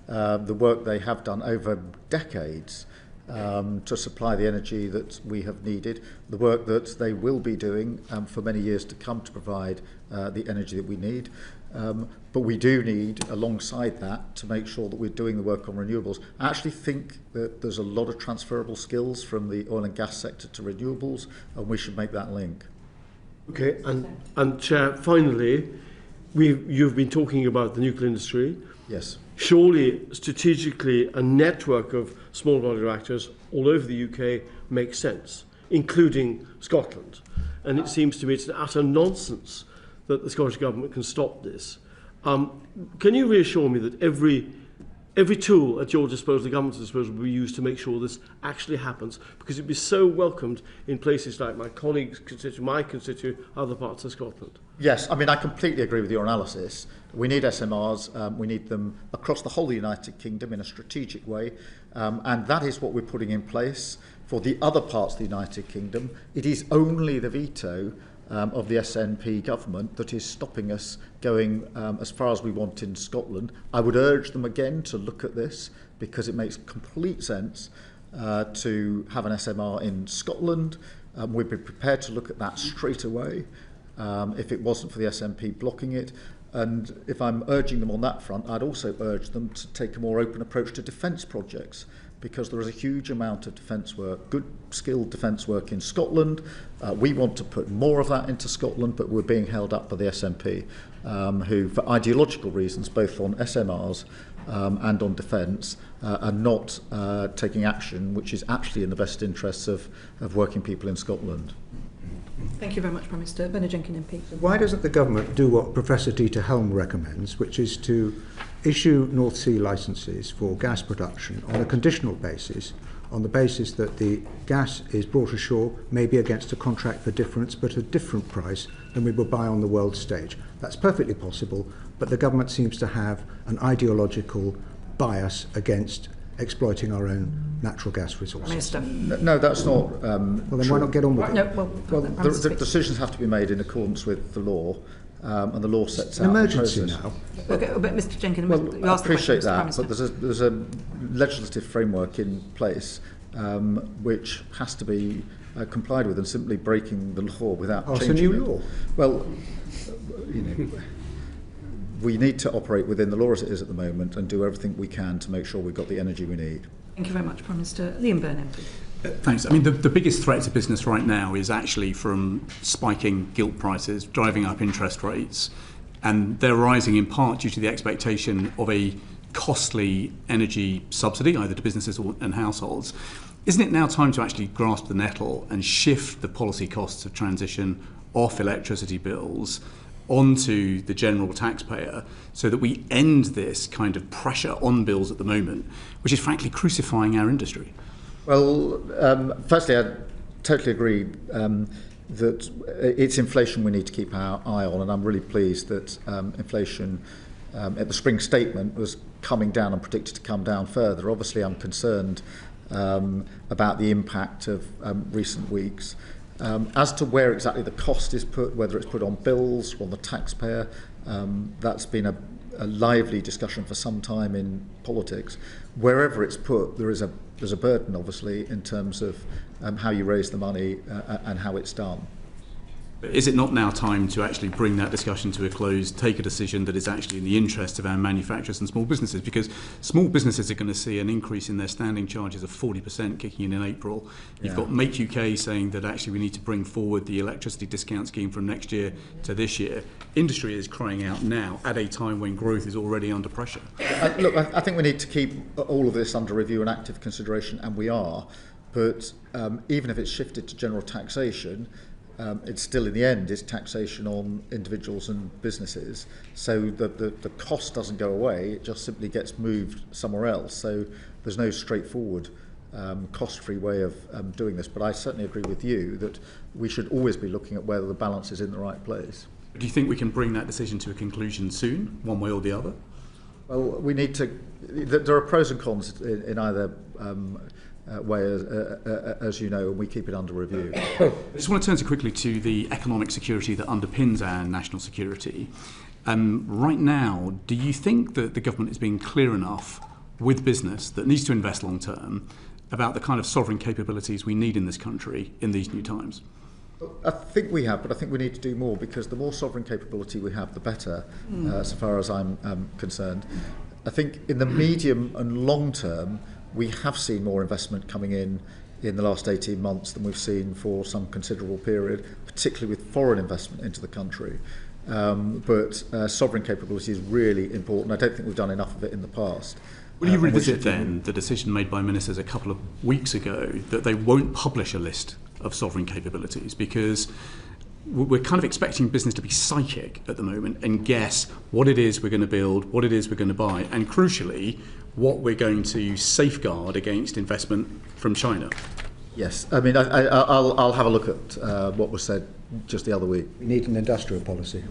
the work they have done over decades to supply the energy that we have needed, the work that they will be doing for many years to come to provide the energy that we need. But we do need, alongside that, to make sure that we're doing the work on renewables. I actually think that there's a lot of transferable skills from the oil and gas sector to renewables, and we should make that link. Okay, and Chair, finally, you've been talking about the nuclear industry. Yes. Surely, strategically, a network of small modular reactors all over the UK makes sense, including Scotland. And it seems to me it's an utter nonsense that the Scottish Government can stop this. Can you reassure me that every tool at your disposal, the government's disposal, will be used to make sure this actually happens? Because it'd be so welcomed in places like my colleagues' constituent, my constituent, other parts of Scotland. Yes, I mean, I completely agree with your analysis. We need SMRs, we need them across the whole of the United Kingdom in a strategic way, and that is what we're putting in place for the other parts of the United Kingdom. It is only the veto of the SNP government that is stopping us going as far as we want in Scotland. I would urge them again to look at this, because it makes complete sense to have an SMR in Scotland, We'd be prepared to look at that straight away if it wasn't for the SNP blocking it. And if I'm urging them on that front, I'd also urge them to take a more open approach to defence projects, because there is a huge amount of defence work, good skilled defence work in Scotland. We want to put more of that into Scotland, but we're being held up by the SNP, who, for ideological reasons, both on SMRs and on defence, are not taking action which is actually in the best interests of working people in Scotland. Thank you very much, Prime Minister. Bernard Jenkins MP. Why doesn't the government do what Professor Dieter Helm recommends, which is to issue North Sea licences for gas production on a conditional basis, on the basis that the gas is brought ashore, maybe against a contract for difference, but a different price than we will buy on the world stage? That's perfectly possible, but the government seems to have an ideological bias against exploiting our own natural gas resources. Minister. No, that's not Well, then true. why not get on with it? No, Well, the decisions have to be made in accordance with the law, and the law sets It's an out emergency the process. now. Okay, but Mr Jenkins, Well, you I asked the question, appreciate Mr. Prime that, but Minister. there's a legislative framework in place which has to be complied with, and simply breaking the law without Oh, it's a changing new it. law. Well, you know, we need to operate within the law as it is at the moment and do everything we can to make sure we've got the energy we need. Thank you very much, Prime Minister. Liam Byrne MP. Thanks. I mean, the biggest threat to business right now is actually from spiking gilt prices, driving up interest rates, and they're rising in part due to the expectation of a costly energy subsidy, either to businesses and households. Isn't it now time to actually grasp the nettle and shift the policy costs of transition off electricity bills onto the general taxpayer, so that we end this kind of pressure on bills at the moment, which is frankly crucifying our industry? Well, firstly, I totally agree that it's inflation we need to keep our eye on, and I'm really pleased that inflation at the spring statement was coming down and predicted to come down further. Obviously, I'm concerned about the impact of recent weeks. As to where exactly the cost is put, whether it's put on bills or on the taxpayer, that's been a lively discussion for some time in politics. Wherever it's put, there's a burden, obviously, in terms of how you raise the money and how it's done. Is it not now time to actually bring that discussion to a close, take a decision that is actually in the interest of our manufacturers and small businesses? Because small businesses are going to see an increase in their standing charges of 40% kicking in April. You've got Make UK saying that actually we need to bring forward the electricity discount scheme from next year to this year. Industry is crying out now at a time when growth is already under pressure. Look, I think we need to keep all of this under review and active consideration, and we are. But even if it's shifted to general taxation, it's still, in the end, is taxation on individuals and businesses. So the cost doesn't go away, it just simply gets moved somewhere else. So there's no straightforward cost-free way of doing this. But I certainly agree with you that we should always be looking at whether the balance is in the right place. Do you think we can bring that decision to a conclusion soon, one way or the other? Well, we need to. There are pros and cons in either way, as you know, and we keep it under review. I just want to turn quickly to the economic security that underpins our national security. Right now, do you think that the government is being clear enough with business that needs to invest long term about the kind of sovereign capabilities we need in this country in these new times? I think we have, but I think we need to do more, because the more sovereign capability we have, the better, so far as I'm concerned. I think in the medium and long term, we have seen more investment coming in the last 18 months than we've seen for some considerable period, particularly with foreign investment into the country. But sovereign capability is really important. I don't think we've done enough of it in the past. Will you revisit then the decision made by ministers a couple of weeks ago that they won't publish a list of sovereign capabilities, because we're kind of expecting business to be psychic at the moment and guess what it is we're going to build, what it is we're going to buy, and crucially, what we're going to safeguard against investment from China? Yes, I mean, I'll have a look at what was said just the other week. We need an industrial policy.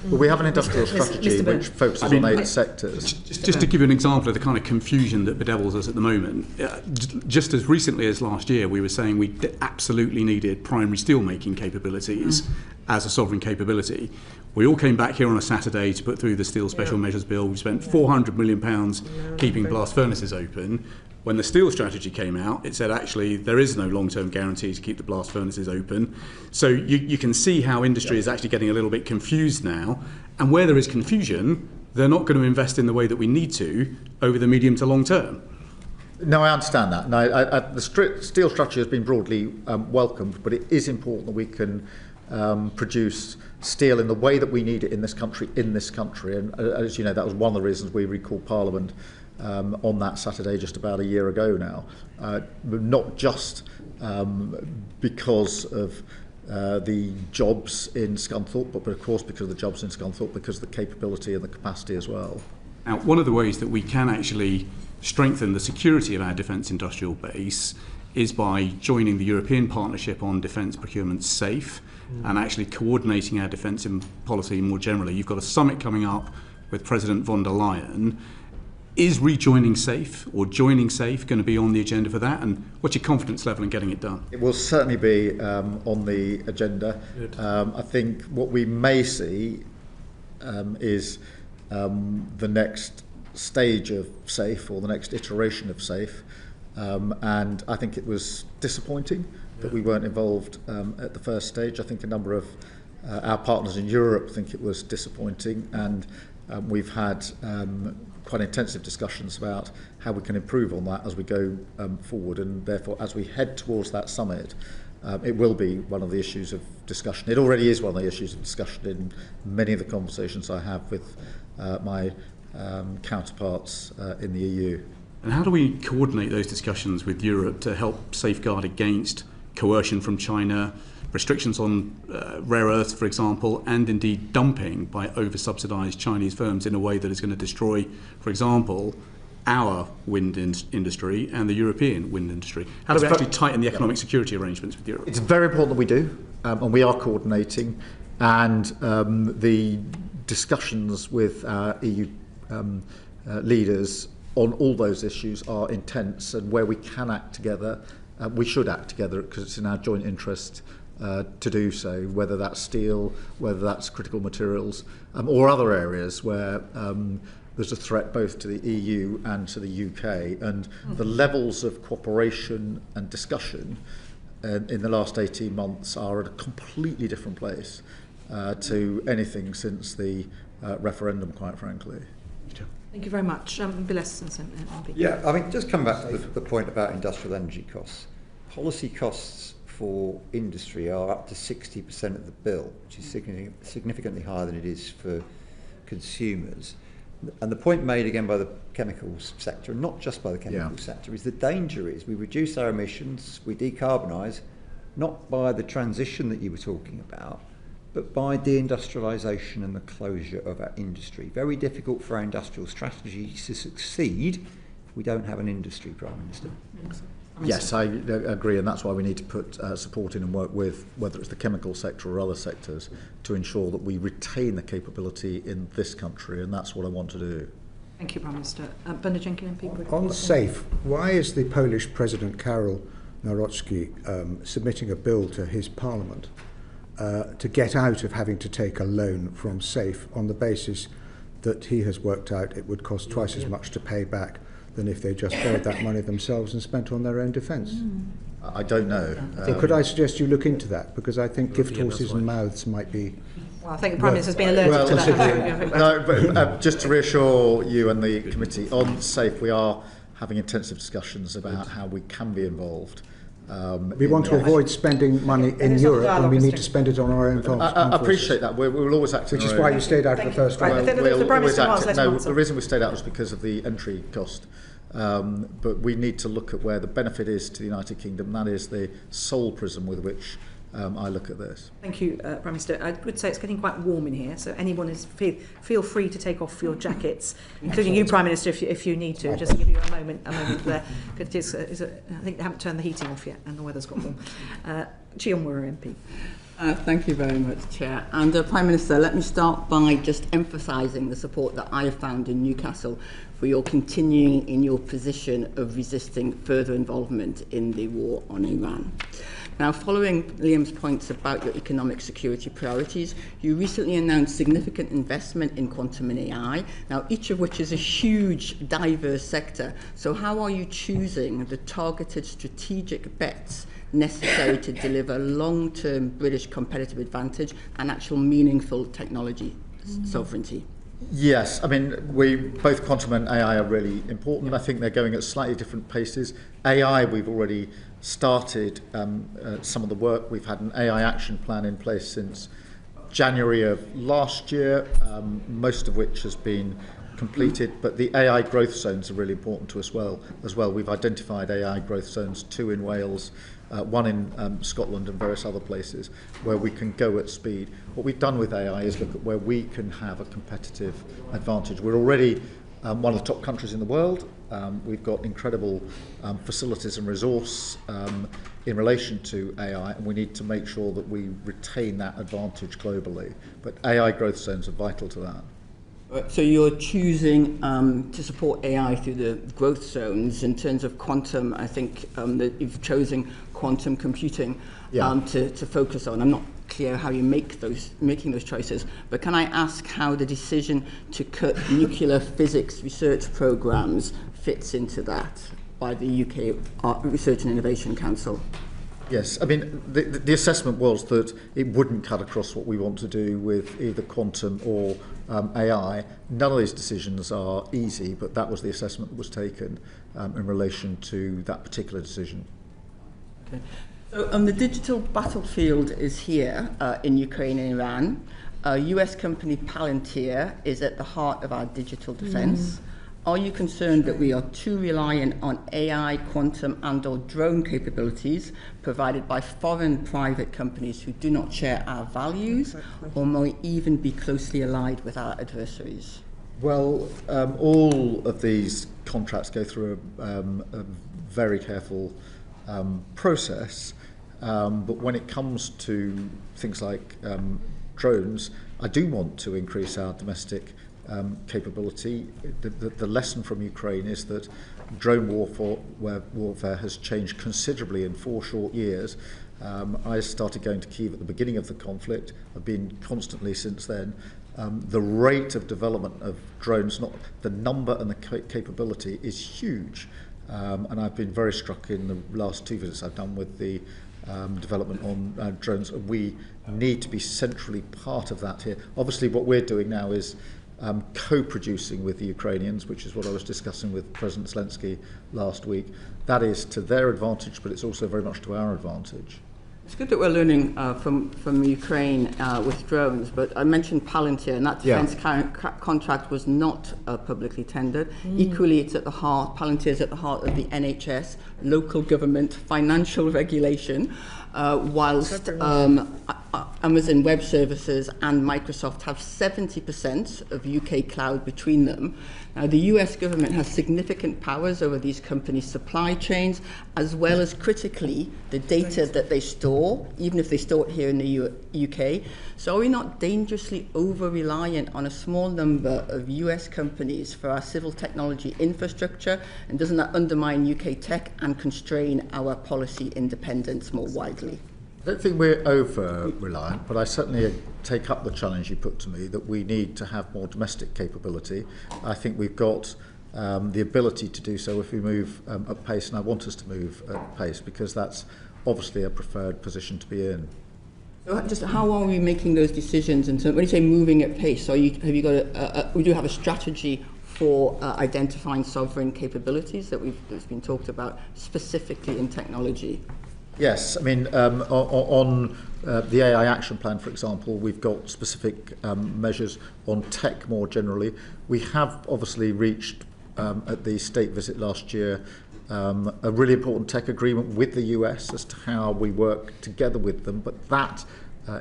Well, we have an industrial strategy which focuses on 8 sectors. Just to give you an example of the kind of confusion that bedevils us at the moment, just as recently as last year, we were saying we absolutely needed primary steelmaking capabilities as a sovereign capability. We all came back here on a Saturday to put through the Steel Special Measures Bill. We spent £400 million keeping blast furnaces open. When the steel strategy came out, it said actually there is no long-term guarantee to keep the blast furnaces open. So you can see how industry is actually getting a little bit confused now. And where there is confusion, they're not going to invest in the way that we need to over the medium to long term. No, I understand that. No, the steel strategy has been broadly welcomed, but it is important that we can produce steel in the way that we need it in this country. And as you know, that was one of the reasons we recalled Parliament on that Saturday just about a year ago now. Not just because of the jobs in Scunthorpe, but of course because of the jobs in Scunthorpe, because of the capability and the capacity as well. Now, one of the ways that we can actually strengthen the security of our defence industrial base is by joining the European Partnership on Defence Procurement SAFE and actually coordinating our defence policy more generally. You've got a summit coming up with President von der Leyen. Is rejoining SAFE or joining SAFE going to be on the agenda for that? And what's your confidence level in getting it done? It will certainly be on the agenda. I think what we may see is the next stage of SAFE or the next iteration of SAFE. And I think it was disappointing that we weren't involved at the first stage. I think a number of our partners in Europe think it was disappointing, and we've had quite intensive discussions about how we can improve on that as we go forward, and therefore as we head towards that summit, it will be one of the issues of discussion. It already is one of the issues of discussion in many of the conversations I have with my counterparts in the EU. And how do we coordinate those discussions with Europe to help safeguard against coercion from China, restrictions on rare earths, for example, and indeed dumping by over-subsidised Chinese firms in a way that is going to destroy, for example, our wind industry and the European wind industry? How do we actually tighten the economic security arrangements with Europe? It's very important that we do, and we are coordinating, and the discussions with our EU leaders on all those issues are intense, and where we can act together, we should act together because it's in our joint interest to do so, whether that's steel, whether that's critical materials, or other areas where there's a threat both to the EU and to the UK. And the levels of cooperation and discussion in the last 18 months are at a completely different place to anything since the referendum, quite frankly. Thank you very much. Bill Essenson, MP. Yeah, I mean, just come back to the point about industrial energy costs. Policy costs for industry are up to 60% of the bill, which is significantly higher than it is for consumers. And the point made again by the chemicals sector, and not just by the chemicals sector, is the danger is we reduce our emissions, we decarbonise, not by the transition that you were talking about, but by deindustrialisation and the closure of our industry. Very difficult for our industrial strategy to succeed if we don't have an industry, Prime Minister. Yes, I agree, and that's why we need to put support in and work with, whether it's the chemical sector or other sectors, to ensure that we retain the capability in this country, and that's what I want to do. Thank you, Prime Minister. Bernard Jenkins, MP. On SAFE, why is the Polish President Karol Nawrocki submitting a bill to his parliament to get out of having to take a loan from SAFE on the basis that he has worked out it would cost twice as much to pay back than if they just borrowed that money themselves and spent on their own defence? I don't know. So could I suggest you look into that? Because I think gift horses and mouths might be... Well, I think the Prime Minister has been alerted to that. No, but just to reassure you and the committee, on SAFE we are having intensive discussions about how we can be involved. We want to avoid spending money in Europe and we need to spend it on our own farms. I appreciate that. We will always act in Which is our why own. you stayed out for the first time. The reason we stayed out was because of the entry cost. But we need to look at where the benefit is to the United Kingdom. That is the sole prism with which I look at this. Thank you, Prime Minister. I would say it's getting quite warm in here, so anyone is feel free to take off your jackets, including you, Prime Minister, if you need to. Just to give you a moment there. It is, I think they haven't turned the heating off yet, and the weather's got warm. Chion Mura, MP. Thank you very much, Chair. And Prime Minister, let me start by just emphasising the support that I have found in Newcastle for your continuing in your position of resisting further involvement in the war on Iran. Now, following Liam's points about your economic security priorities, you recently announced significant investment in quantum and AI, now each of which is a huge, diverse sector. So how are you choosing the targeted strategic bets necessary to deliver long-term British competitive advantage and actual meaningful technology sovereignty? Yes, I mean, both quantum and AI are really important. I think they're going at slightly different paces. AI, we've already started some of the work. We've had an AI action plan in place since January of last year, most of which has been completed, but the AI growth zones are really important to us as well. We've identified AI growth zones, 2 in Wales, 1 in Scotland and various other places where we can go at speed. What we've done with AI is look at where we can have a competitive advantage. We're already one of the top countries in the world. We've got incredible facilities and resource in relation to AI, and we need to make sure that we retain that advantage globally. But AI growth zones are vital to that. So you're choosing to support AI through the growth zones. In terms of quantum, I think that you've chosen quantum computing to focus on. I'm not clear how you making those choices, but can I ask how the decision to cut nuclear physics research programs fits into that by the UK Research and Innovation Council? Yes, I mean, the assessment was that it wouldn't cut across what we want to do with either quantum or AI. None of these decisions are easy, but that was the assessment that was taken in relation to that particular decision. Okay. So the digital battlefield is here in Ukraine and Iran. US company Palantir is at the heart of our digital defence. Are you concerned that we are too reliant on AI, quantum and/or drone capabilities provided by foreign private companies who do not share our values or might even be closely allied with our adversaries? Well, all of these contracts go through a very careful process, but when it comes to things like drones, I do want to increase our domestic capability. The lesson from Ukraine is that drone warfare has changed considerably in 4 short years. I started going to Kyiv at the beginning of the conflict. I've been constantly since then. The rate of development of drones, not the number and the capability, is huge. And I've been very struck in the last 2 visits I've done with the development on drones. We need to be centrally part of that here. Obviously, what we're doing now is co-producing with the Ukrainians, which is what I was discussing with President Zelensky last week. That is to their advantage, but it's also very much to our advantage. It's good that we're learning from Ukraine with drones, but I mentioned Palantir, and that defence contract was not publicly tendered. Equally, it's at the heart, Palantir is at the heart of the NHS, local government, financial regulation, whilst Amazon Web Services and Microsoft have 70% of UK cloud between them. Now, the US government has significant powers over these companies' supply chains, as well as critically the data that they store, even if they store it here in the UK. So are we not dangerously over-reliant on a small number of US companies for our civil technology infrastructure? And doesn't that undermine UK tech and constrain our policy independence more widely? I don't think we're over-reliant, but I certainly take up the challenge you put to me that we need to have more domestic capability. I think we've got the ability to do so if we move at pace, and I want us to move at pace because that's obviously a preferred position to be in. So just how are we making those decisions? And so when you say moving at pace, we do have a strategy for identifying sovereign capabilities that's been talked about specifically in technology? Yes, I mean, on the AI action plan, for example, we've got specific measures on tech more generally. We have obviously reached, at the state visit last year, a really important tech agreement with the US as to how we work together with them, but that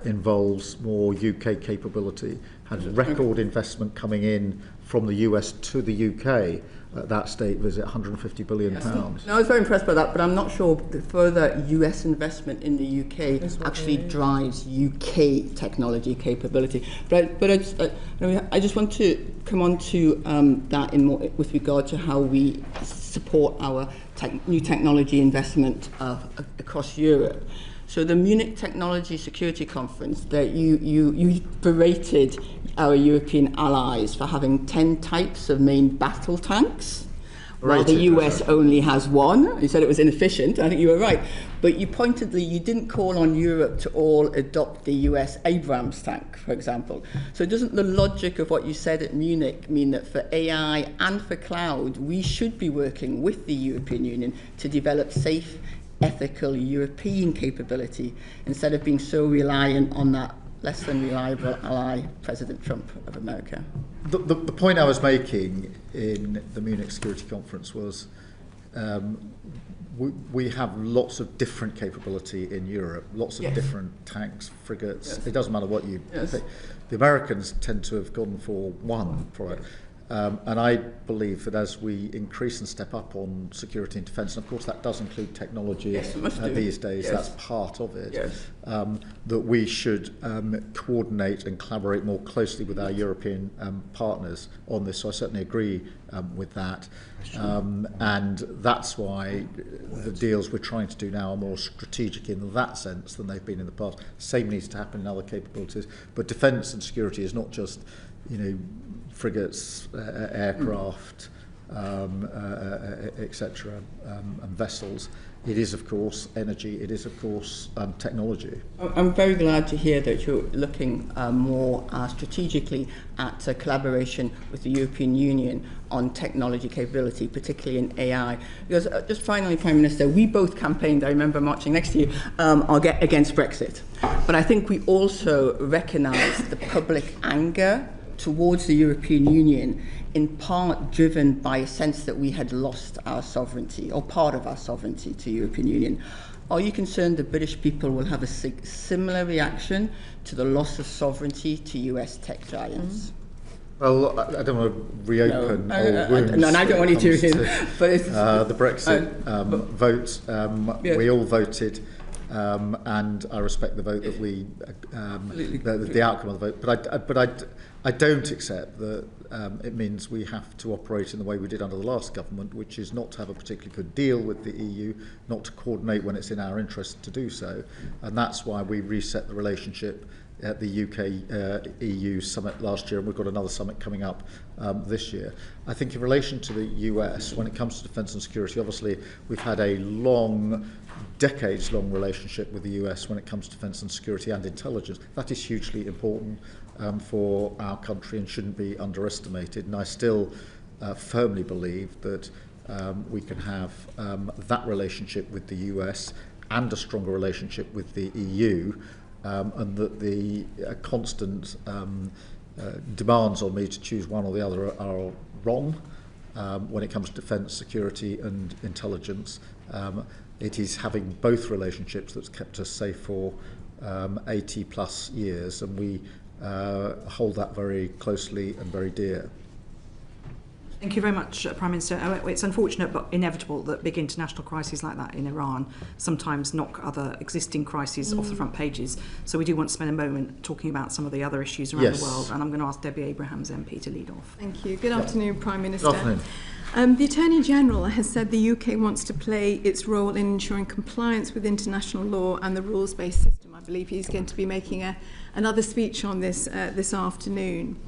involves more UK capability, had record investment coming in from the US to the UK at that state visit, £150 billion. No, I was very impressed by that, but I'm not sure the further US investment in the UK actually drives UK technology capability. But I just want to come on to that in more with regard to how we support our new technology investment across Europe. So the Munich Technology Security Conference, that you berated our European allies for having 10 types of main battle tanks, while the US only has one. You said it was inefficient. I think you were right. But you didn't call on Europe to all adopt the US Abrams tank, for example. So doesn't the logic of what you said at Munich mean that for AI and for cloud, we should be working with the European Union to develop safe, ethical European capability instead of being so reliant on that less than reliable ally, President Trump of America? The point I was making in the Munich Security Conference was we have lots of different capability in Europe, lots of different tanks, frigates. It doesn't matter what you think. The Americans tend to have gone for one product. And I believe that as we increase and step up on security and defence, and of course that does include technology these days, that's part of it, that we should coordinate and collaborate more closely with our European partners on this. So I certainly agree with that. And that's why the deals we're trying to do now are more strategic in that sense than they've been in the past. Same needs to happen in other capabilities. But defence and security is not just, frigates, aircraft, etc., and vessels. It is, of course, energy. It is, of course, technology. I'm very glad to hear that you're looking more strategically at collaboration with the European Union on technology capability, particularly in AI. Because just finally, Prime Minister, we both campaigned, I remember marching next to you, against Brexit. But I think we also recognise the public anger towards the European Union, in part driven by a sense that we had lost our sovereignty, or part of our sovereignty, to the European Union. Are you concerned that British people will have a similar reaction to the loss of sovereignty to US tech giants? Well, I don't want to reopen old wounds. No, and I don't want you to. The Brexit vote, we all voted. And I respect the vote that the outcome of the vote. But I don't accept that it means we have to operate in the way we did under the last government, which is not to have a particularly good deal with the EU, not to coordinate when it's in our interest to do so. And that's why we reset the relationship at the UK-EU summit last year, and we've got another summit coming up this year. I think in relation to the US, when it comes to defence and security, obviously we've had a decades-long relationship with the US when it comes to defence and security and intelligence. That is hugely important for our country and shouldn't be underestimated. And I still firmly believe that we can have that relationship with the US and a stronger relationship with the EU, and that the constant demands on me to choose one or the other are wrong when it comes to defence, security and intelligence. It is having both relationships that's kept us safe for 80 plus years, and we hold that very closely and very dear. Thank you very much, Prime Minister. It's unfortunate but inevitable that big international crises like that in Iran sometimes knock other existing crises off the front pages. So we do want to spend a moment talking about some of the other issues around the world. And I'm going to ask Debbie Abrahams, MP, to lead off. Thank you. Good afternoon, Prime Minister. Good afternoon. The Attorney General has said the UK wants to play its role in ensuring compliance with international law and the rules-based system. I believe he's going to be making another speech on this this afternoon.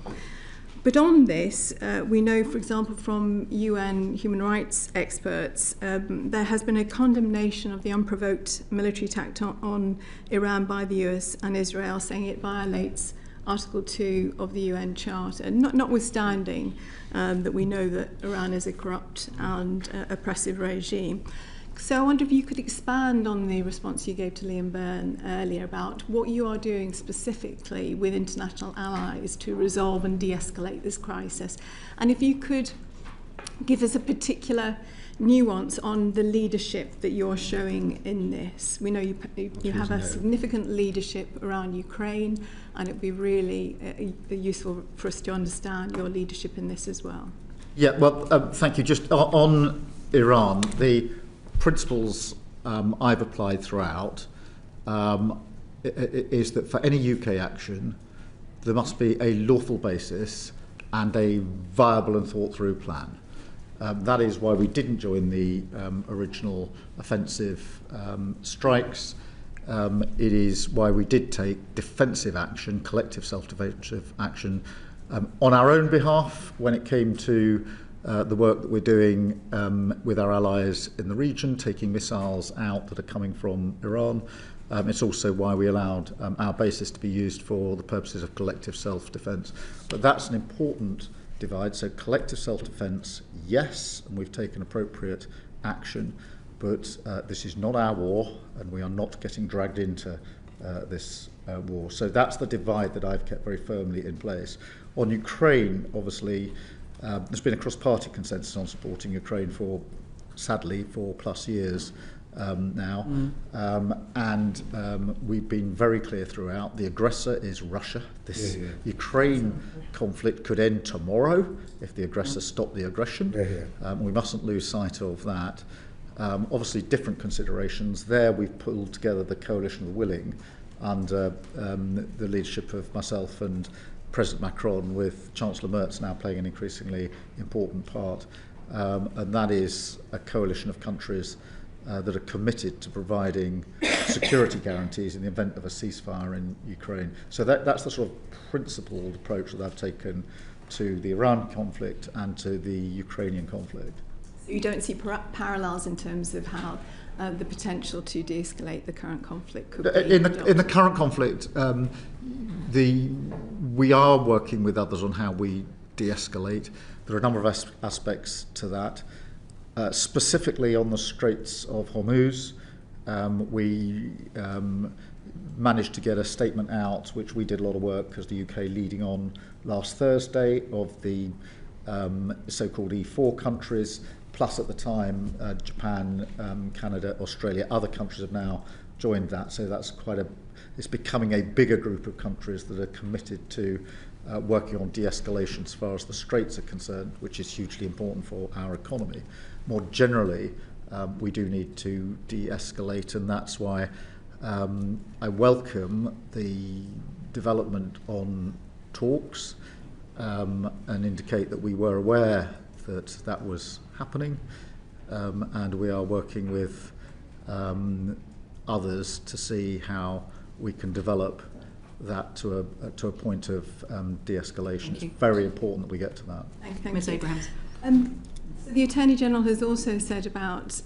But on this, we know, for example, from UN human rights experts, there has been a condemnation of the unprovoked military attack on Iran by the US and Israel, saying it violates Article 2 of the UN Charter, notwithstanding that we know that Iran is a corrupt and oppressive regime. So I wonder if you could expand on the response you gave to Liam Byrne earlier about what you are doing specifically with international allies to resolve and de-escalate this crisis. And if you could give us a particular nuance on the leadership that you're showing in this. We know you have a significant leadership around Ukraine, and it would be really useful for us to understand your leadership in this as well. Yeah, well, thank you. Just on Iran, the principles I've applied throughout is that for any UK action, there must be a lawful basis and a viable and thought-through plan. That is why we didn't join the original offensive strikes. It is why we did take defensive action, collective self-defensive action, on our own behalf when it came to the work that we're doing with our allies in the region, taking missiles out that are coming from Iran. It's also why we allowed our bases to be used for the purposes of collective self-defence. But that's an important divide. So collective self-defence, yes, and we've taken appropriate action, but this is not our war, and we are not getting dragged into this war. So that's the divide that I've kept very firmly in place. On Ukraine, obviously, there's been a cross-party consensus on supporting Ukraine for, sadly, 4+ years now. And we've been very clear throughout. The aggressor is Russia. This Ukraine conflict could end tomorrow if the aggressor stopped the aggression. We mustn't lose sight of that. Obviously, different considerations. There we've pulled together the coalition of the willing under the leadership of myself and President Macron, with Chancellor Merz now playing an increasingly important part. And that is a coalition of countries that are committed to providing security guarantees in the event of a ceasefire in Ukraine. So that's the sort of principled approach that I've taken to the Iran conflict and to the Ukrainian conflict. So you don't see parallels in terms of how the potential to de-escalate the current conflict could be? In the current conflict, we are working with others on how we de-escalate. There are a number of aspects to that. Specifically on the Straits of Hormuz, we managed to get a statement out, which we did a lot of work as the UK leading on last Thursday, of the so-called E4 countries, plus at the time Japan, Canada, Australia. Other countries have now joined that, so that's it's becoming a bigger group of countries that are committed to working on de-escalation as far as the Straits are concerned, which is hugely important for our economy. More generally, we do need to de-escalate, and that's why I welcome the development on talks and indicate that we were aware that that was happening, and we are working with others to see how we can develop that to a point of de-escalation. It's very important that we get to that. Thank Ms. you. Abrahams. So the Attorney General has also said about,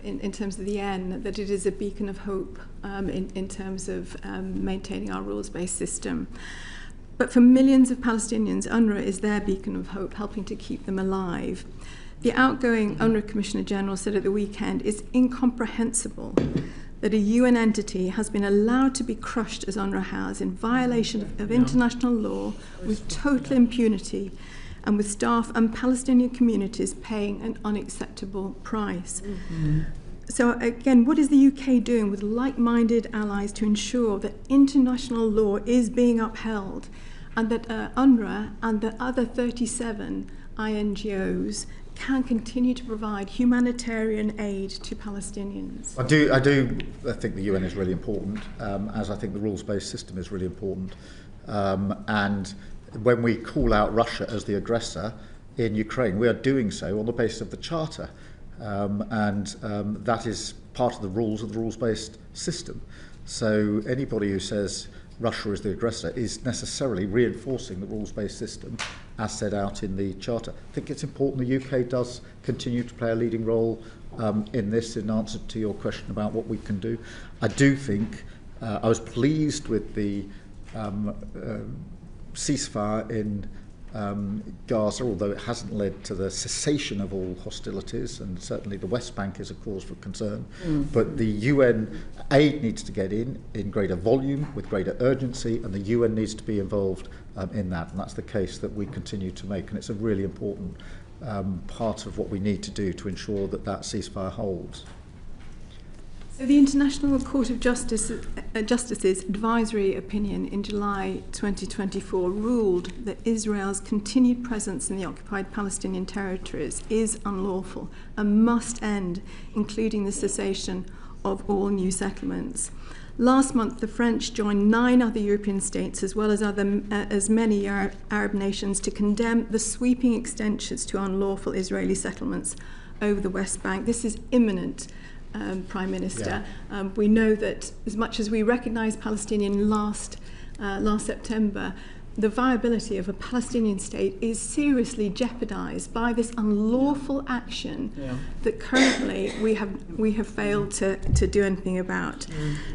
in terms of the UN, that it is a beacon of hope in terms of maintaining our rules-based system. But for millions of Palestinians, UNRWA is their beacon of hope, helping to keep them alive. The outgoing UNRWA Commissioner General said at the weekend, it's incomprehensible that a UN entity has been allowed to be crushed as UNRWA has in violation of international law with total impunity, and with staff and Palestinian communities paying an unacceptable price. So again, what is the UK doing with like-minded allies to ensure that international law is being upheld, and that UNRWA and the other 37 INGOs can continue to provide humanitarian aid to Palestinians? I think the UN is really important, as I think the rules-based system is really important. And when we call out Russia as the aggressor in Ukraine, we are doing so on the basis of the Charter. And that is part of the rules-based system. So anybody who says Russia is the aggressor is necessarily reinforcing the rules-based system as set out in the Charter. I think it's important the UK does continue to play a leading role in this, in answer to your question about what we can do. I do think I was pleased with the ceasefire in Gaza, although it hasn't led to the cessation of all hostilities, and certainly the West Bank is a cause for concern. But the UN aid needs to get in greater volume, with greater urgency, and the UN needs to be involved in that, and that's the case that we continue to make, and it's a really important part of what we need to do to ensure that that ceasefire holds. So the International Court of Justice's advisory opinion in July 2024 ruled that Israel's continued presence in the occupied Palestinian territories is unlawful and must end, including the cessation of all new settlements. Last month, the French joined 9 other European states, as well as many Arab nations, to condemn the sweeping extensions to unlawful Israeli settlements over the West Bank. This is imminent. Prime Minister. Yeah. We know that as much as we recognise Palestinian last September, the viability of a Palestinian state is seriously jeopardised by this unlawful action that currently we have failed to do anything about.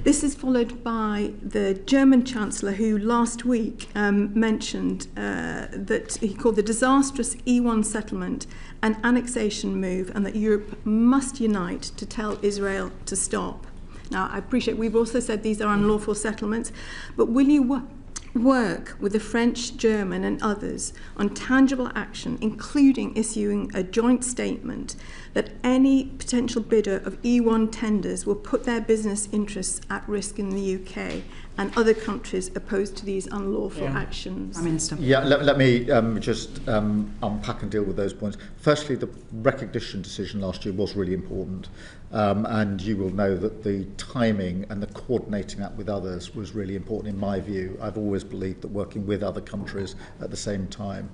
This is followed by the German Chancellor, who last week mentioned that he called the disastrous E1 settlement an annexation move, and that Europe must unite to tell Israel to stop. Now, I appreciate we've also said these are unlawful settlements, but will you work with the French, German and others on tangible action, including issuing a joint statement that any potential bidder of E1 tenders will put their business interests at risk in the UK and other countries opposed to these unlawful actions? Prime Minister. Yeah, let me just unpack and deal with those points. Firstly, the recognition decision last year was really important. And you will know that the timing and the coordinating that with others was really important in my view. I've always believed that working with other countries at the same time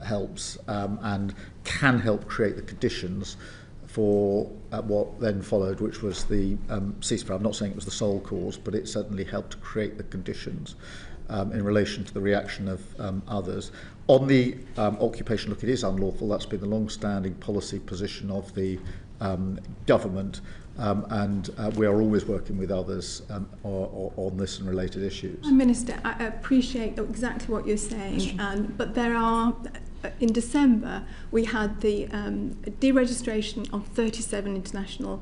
helps and can help create the conditions for what then followed, which was the ceasefire. I'm not saying it was the sole cause, but it certainly helped to create the conditions in relation to the reaction of others. On the occupation, look, it is unlawful. That's been the long-standing policy position of the government, and we are always working with others on this and related issues. Prime Minister, I appreciate exactly what you're saying, but there are, in December, we had the deregistration of 37 international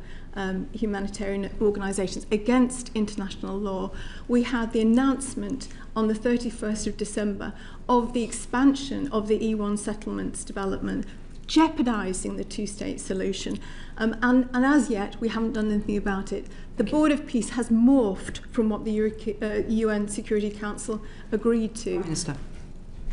humanitarian organisations against international law. We had the announcement on the 31st of December of the expansion of the E1 settlements development, jeopardising the two-state solution. And as yet, we haven't done anything about it. The Board of Peace has morphed from what the UN Security Council agreed to. Minister.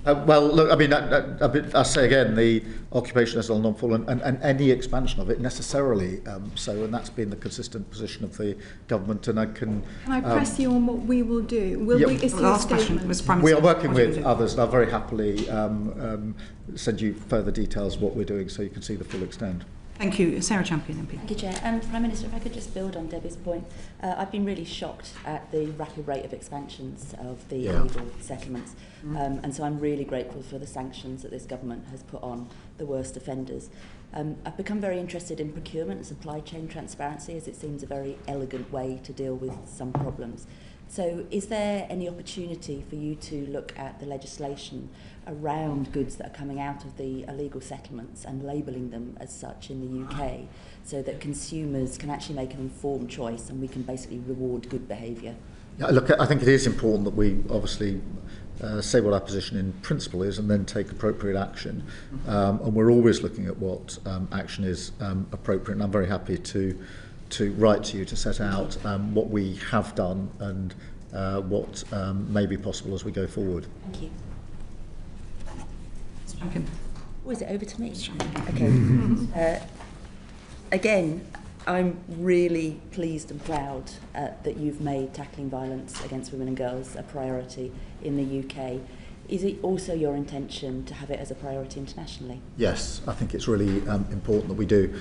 Well, look, I mean, I say again, the occupation is unlawful, and any expansion of it necessarily so, and that's been the consistent position of the government. And Can I press you on what we will do? Will we issue a statement? Mr. Prime Minister, we are working with others, and I'll very happily send you further details of what we're doing so you can see the full extent. Thank you. Sarah Champion, MP. Thank you, Chair. Prime Minister, if I could just build on Debbie's point. I've been really shocked at the rapid rate of expansions of the illegal settlements. And so I'm really grateful for the sanctions that this government has put on the worst offenders. I've become very interested in procurement and supply chain transparency, as it seems a very elegant way to deal with some problems. So is there any opportunity for you to look at the legislation around goods that are coming out of the illegal settlements and labelling them as such in the UK, so that consumers can actually make an informed choice and we can basically reward good behaviour? Yeah, look, I think it is important that we obviously say what our position in principle is and then take appropriate action. And we're always looking at what action is appropriate, and I'm very happy to write to you to set out what we have done and what may be possible as we go forward. Thank you. Champion. Oh, is it over to me? Okay. Again, I'm really pleased and proud that you've made tackling violence against women and girls a priority in the UK. Is it also your intention to have it as a priority internationally? Yes, I think it's really important that we do.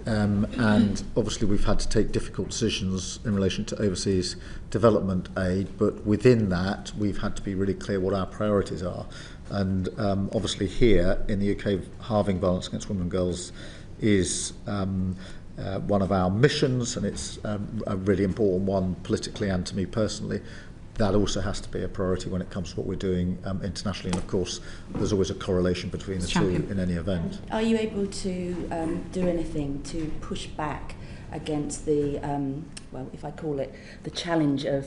And obviously we've had to take difficult decisions in relation to overseas development aid, but within that we've had to be really clear what our priorities are. And obviously here in the UK, halving violence against women and girls is one of our missions, and it's a really important one politically and to me personally. That also has to be a priority when it comes to what we're doing internationally, and of course there's always a correlation between the two in any event. Are you able to do anything to push back against the, well, if I call it, the challenge of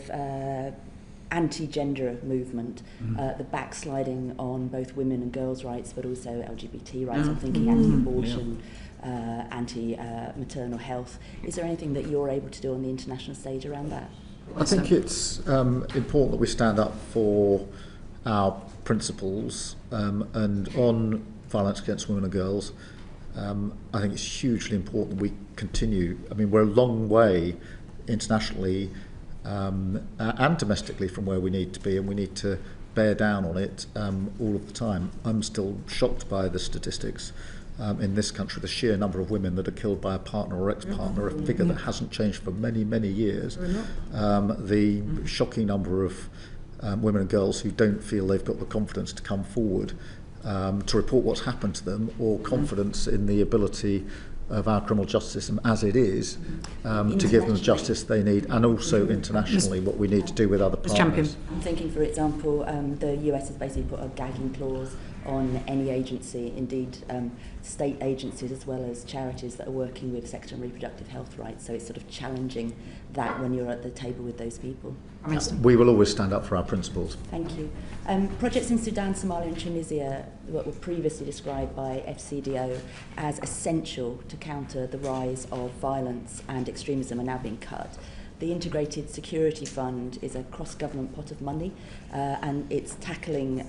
anti-gender movement, the backsliding on both women and girls' rights, but also LGBT rights. I'm thinking anti-abortion, anti-maternal health. Is there anything that you're able to do on the international stage around that? I think it's important that we stand up for our principles, and on violence against women and girls. I think it's hugely important that we continue. I mean, we're a long way internationally and domestically from where we need to be, and we need to bear down on it all of the time. I'm still shocked by the statistics in this country, the sheer number of women that are killed by a partner or ex-partner, a figure that hasn't changed for many, many years. The shocking number of women and girls who don't feel they've got the confidence to come forward to report what's happened to them, or confidence in the ability of our criminal justice system as it is to give them the justice they need, and also internationally what we need to do with other partners. I'm thinking, for example, the US has basically put a gagging clause on any agency, indeed state agencies as well as charities that are working with sexual and reproductive health rights, so it's sort of challenging that when you're at the table with those people. We will always stand up for our principles. Thank you. Projects in Sudan, Somalia and Tunisia were previously described by FCDO as essential to counter the rise of violence and extremism are now being cut. The Integrated Security Fund is a cross-government pot of money, and it's tackling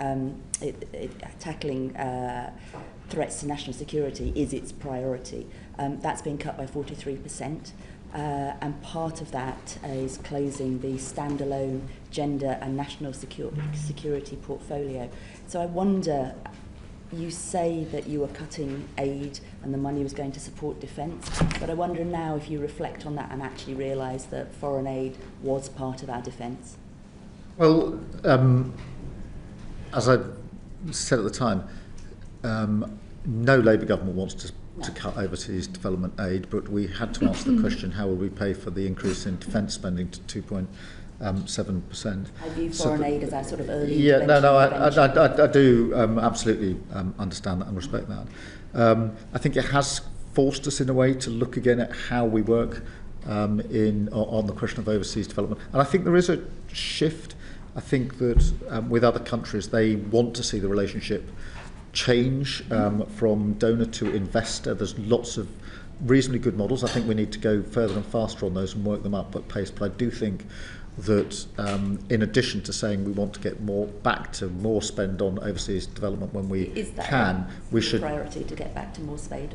threats to national security is its priority. That's been cut by 43%. And part of that is closing the standalone gender and national security portfolio. So I wonder, you say that you were cutting aid and the money was going to support defence, but I wonder now if you reflect on that and actually realise that foreign aid was part of our defence. Well, as I said at the time, no Labour government wants to cut overseas development aid, but we had to answer the question, how will we pay for the increase in defence spending to 2.7%? I view foreign aid as our sort of early I do absolutely understand that and respect that. I think it has forced us in a way to look again at how we work on the question of overseas development. And I think there is a shift. I think that with other countries, they want to see the relationship change from donor to investor. There's lots of reasonably good models. I think we need to go further and faster on those and work them up at pace. But I do think that in addition to saying we want to get more more spend on overseas development when we we should priority to get back to more spend.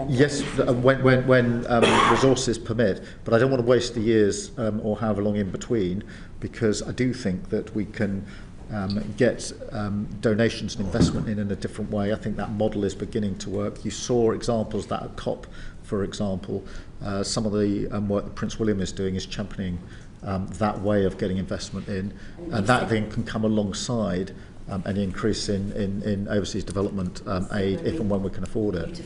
Yes, when resources permit. But I don't want to waste the years or however long in between, because I do think that we can get donations and investment in a different way. I think that model is beginning to work. You saw examples that at COP, for example, some of the work that Prince William is doing is championing that way of getting investment in, and that then can come alongside any increase in overseas development aid if and when we can afford it.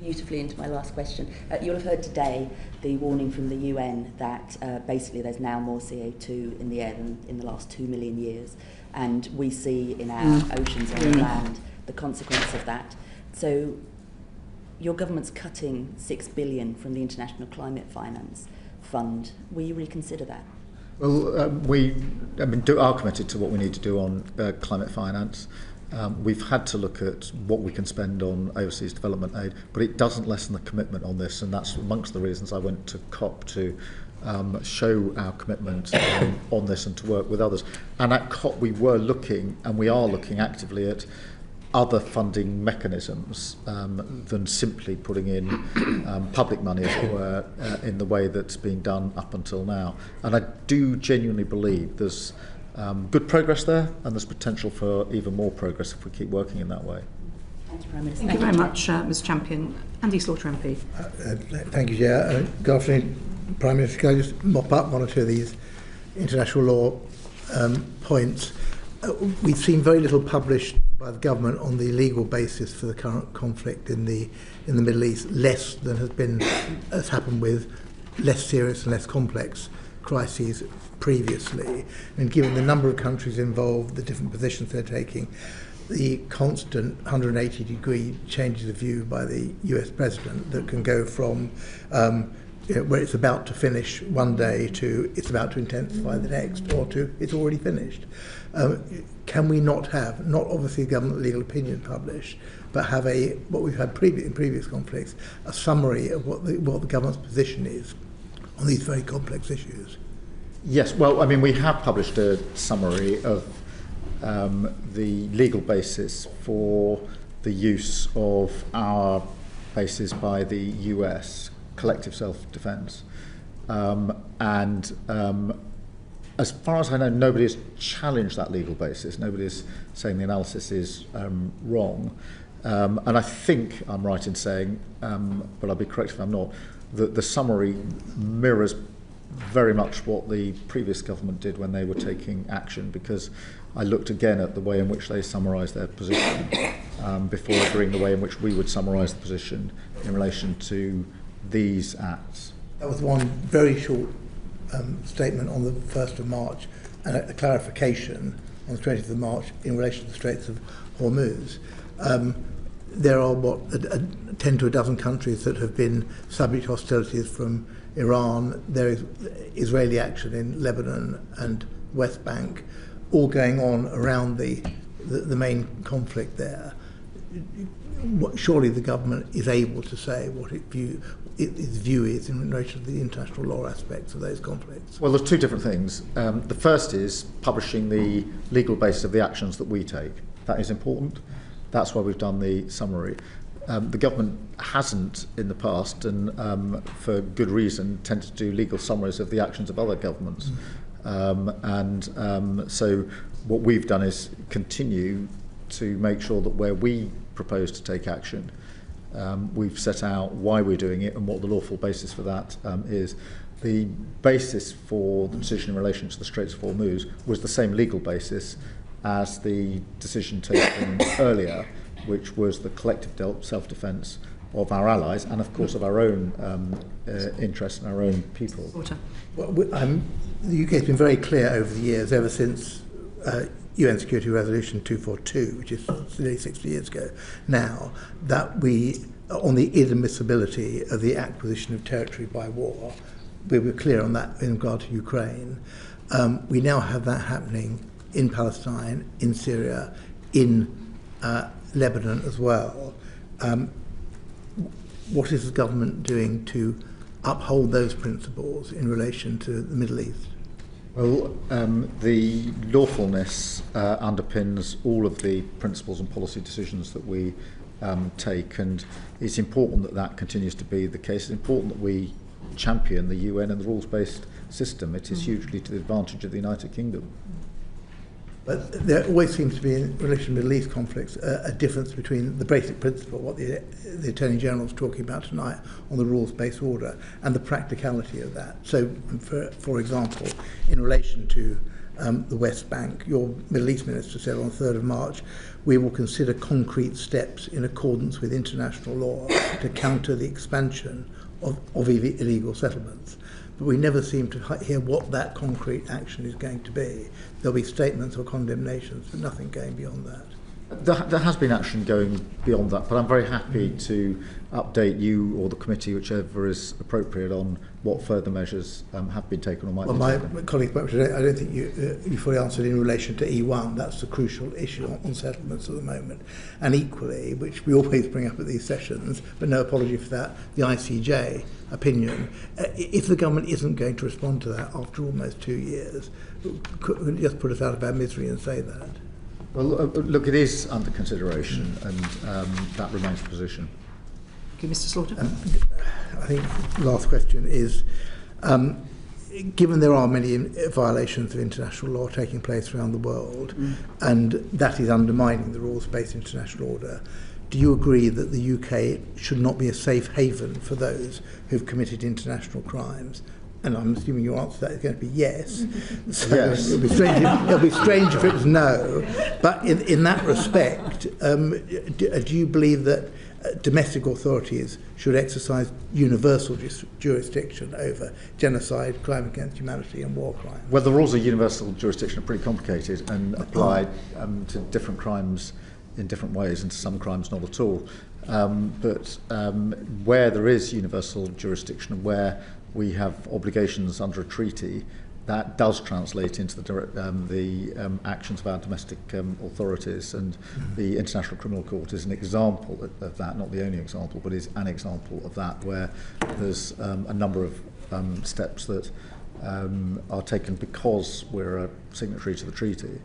Beautifully into my last question. You'll have heard today the warning from the UN that basically there's now more CO2 in the air than in the last 2 million years. And we see in our oceans and land the consequence of that. So your government's cutting $6 billion from the International Climate Finance Fund. Will you reconsider that? Well, we are committed to what we need to do on climate finance. We've had to look at what we can spend on overseas development aid, but it doesn't lessen the commitment on this, and that's amongst the reasons I went to COP to show our commitment on this and to work with others. And at COP we were looking, and we are looking actively at other funding mechanisms than simply putting in public money, as it were, in the way that's been done up until now. And I do genuinely believe there's good progress there, and there's potential for even more progress if we keep working in that way. Thank you, Prime Minister. Thank you very much, Ms Champion. Andy Slaughter MP. Thank you, Chair. Good afternoon, Prime Minister. Can I just mop up one or two of these international law points? We've seen very little published by the government on the legal basis for the current conflict in the Middle East, less than has happened with less serious and less complex crises previously. And given the number of countries involved, the different positions they're taking, the constant 180-degree changes of view by the US president that can go from where it's about to finish one day to it's about to intensify the next, or to it's already finished. Can we not have, not obviously government legal opinion published, but have what we've had in previous conflicts, a summary of what the government's position is on these very complex issues? Yes, well, I mean, we have published a summary of the legal basis for the use of our bases by the US, collective self-defense. As far as I know, nobody has challenged that legal basis. Nobody is saying the analysis is wrong. And I think I'm right in saying, but I'll be correct if I'm not, that the summary mirrors very much what the previous government did when they were taking action, because I looked again at the way in which they summarised their position before agreeing the way in which we would summarise the position in relation to these acts. That was one very short statement on the 1st of March and a clarification on the 20th of March in relation to the Straits of Hormuz. There are 10 to a dozen countries that have been subject to hostilities from Iran. There is Israeli action in Lebanon and West Bank, all going on around the main conflict there. Surely the government is able to say what its view is in relation to the international law aspects of those conflicts. Well, there's two different things. The first is publishing the legal basis of the actions that we take. That is important. That's why we've done the summary. The government hasn't in the past, and for good reason, tended to do legal summaries of the actions of other governments. So what we've done is continue to make sure that where we propose to take action, we've set out why we're doing it and what the lawful basis for that is. The basis for the decision in relation to the Straits of Hormuz was the same legal basis as the decision taken earlier, which was the collective self-defence of our allies and, of course, of our own interests and our own people. Well, the UK has been very clear over the years, ever since UN Security Resolution 242, which is nearly 60 years ago now, that we, on the inadmissibility of the acquisition of territory by war, we were clear on that in regard to Ukraine. We now have that happening in Palestine, in Syria, in Lebanon as well. What is the government doing to uphold those principles in relation to the Middle East? Well, the lawfulness underpins all of the principles and policy decisions that we take, and it's important that that continues to be the case. It's important that we champion the UN and the rules-based system. It is hugely to the advantage of the United Kingdom. But there always seems to be, in relation to Middle East conflicts, a difference between the basic principle, what the Attorney General is talking about tonight on the rules-based order, and the practicality of that. So, for example, in relation to the West Bank, your Middle East Minister said on the 3rd of March, we will consider concrete steps in accordance with international law to counter the expansion of illegal settlements. But we never seem to hear what that concrete action is going to be. There'll be statements or condemnations, but nothing going beyond that. There has been action going beyond that, but I'm very happy to update you or the committee, whichever is appropriate, on what further measures have been taken or might be taken. My colleague, I don't think you fully answered in relation to E1. That's the crucial issue on settlements at the moment. And equally, which we always bring up at these sessions, but no apology for that, the ICJ opinion. If the government isn't going to respond to that after almost 2 years, could you just put us out of our misery and say that? Well, look, it is under consideration, and that remains the position. Thank you, Mr. Slaughter. I think the last question is, given there are many violations of international law taking place around the world, and that is undermining the rules-based international order, do you agree that the UK should not be a safe haven for those who've committed international crimes? And I'm assuming your answer to that is going to be yes. So yes. It'll be strange if it was no. But in that respect, do you believe that domestic authorities should exercise universal jurisdiction over genocide, crime against humanity and war crimes? Well, the rules of universal jurisdiction are pretty complicated and apply to different crimes in different ways, and to some crimes not at all. But where there is universal jurisdiction and where we have obligations under a treaty, that does translate into the actions of our domestic authorities, and the International Criminal Court is an example of that, not the only example, but is an example of that, where there's a number of steps that are taken because we're a signatory to the treaty.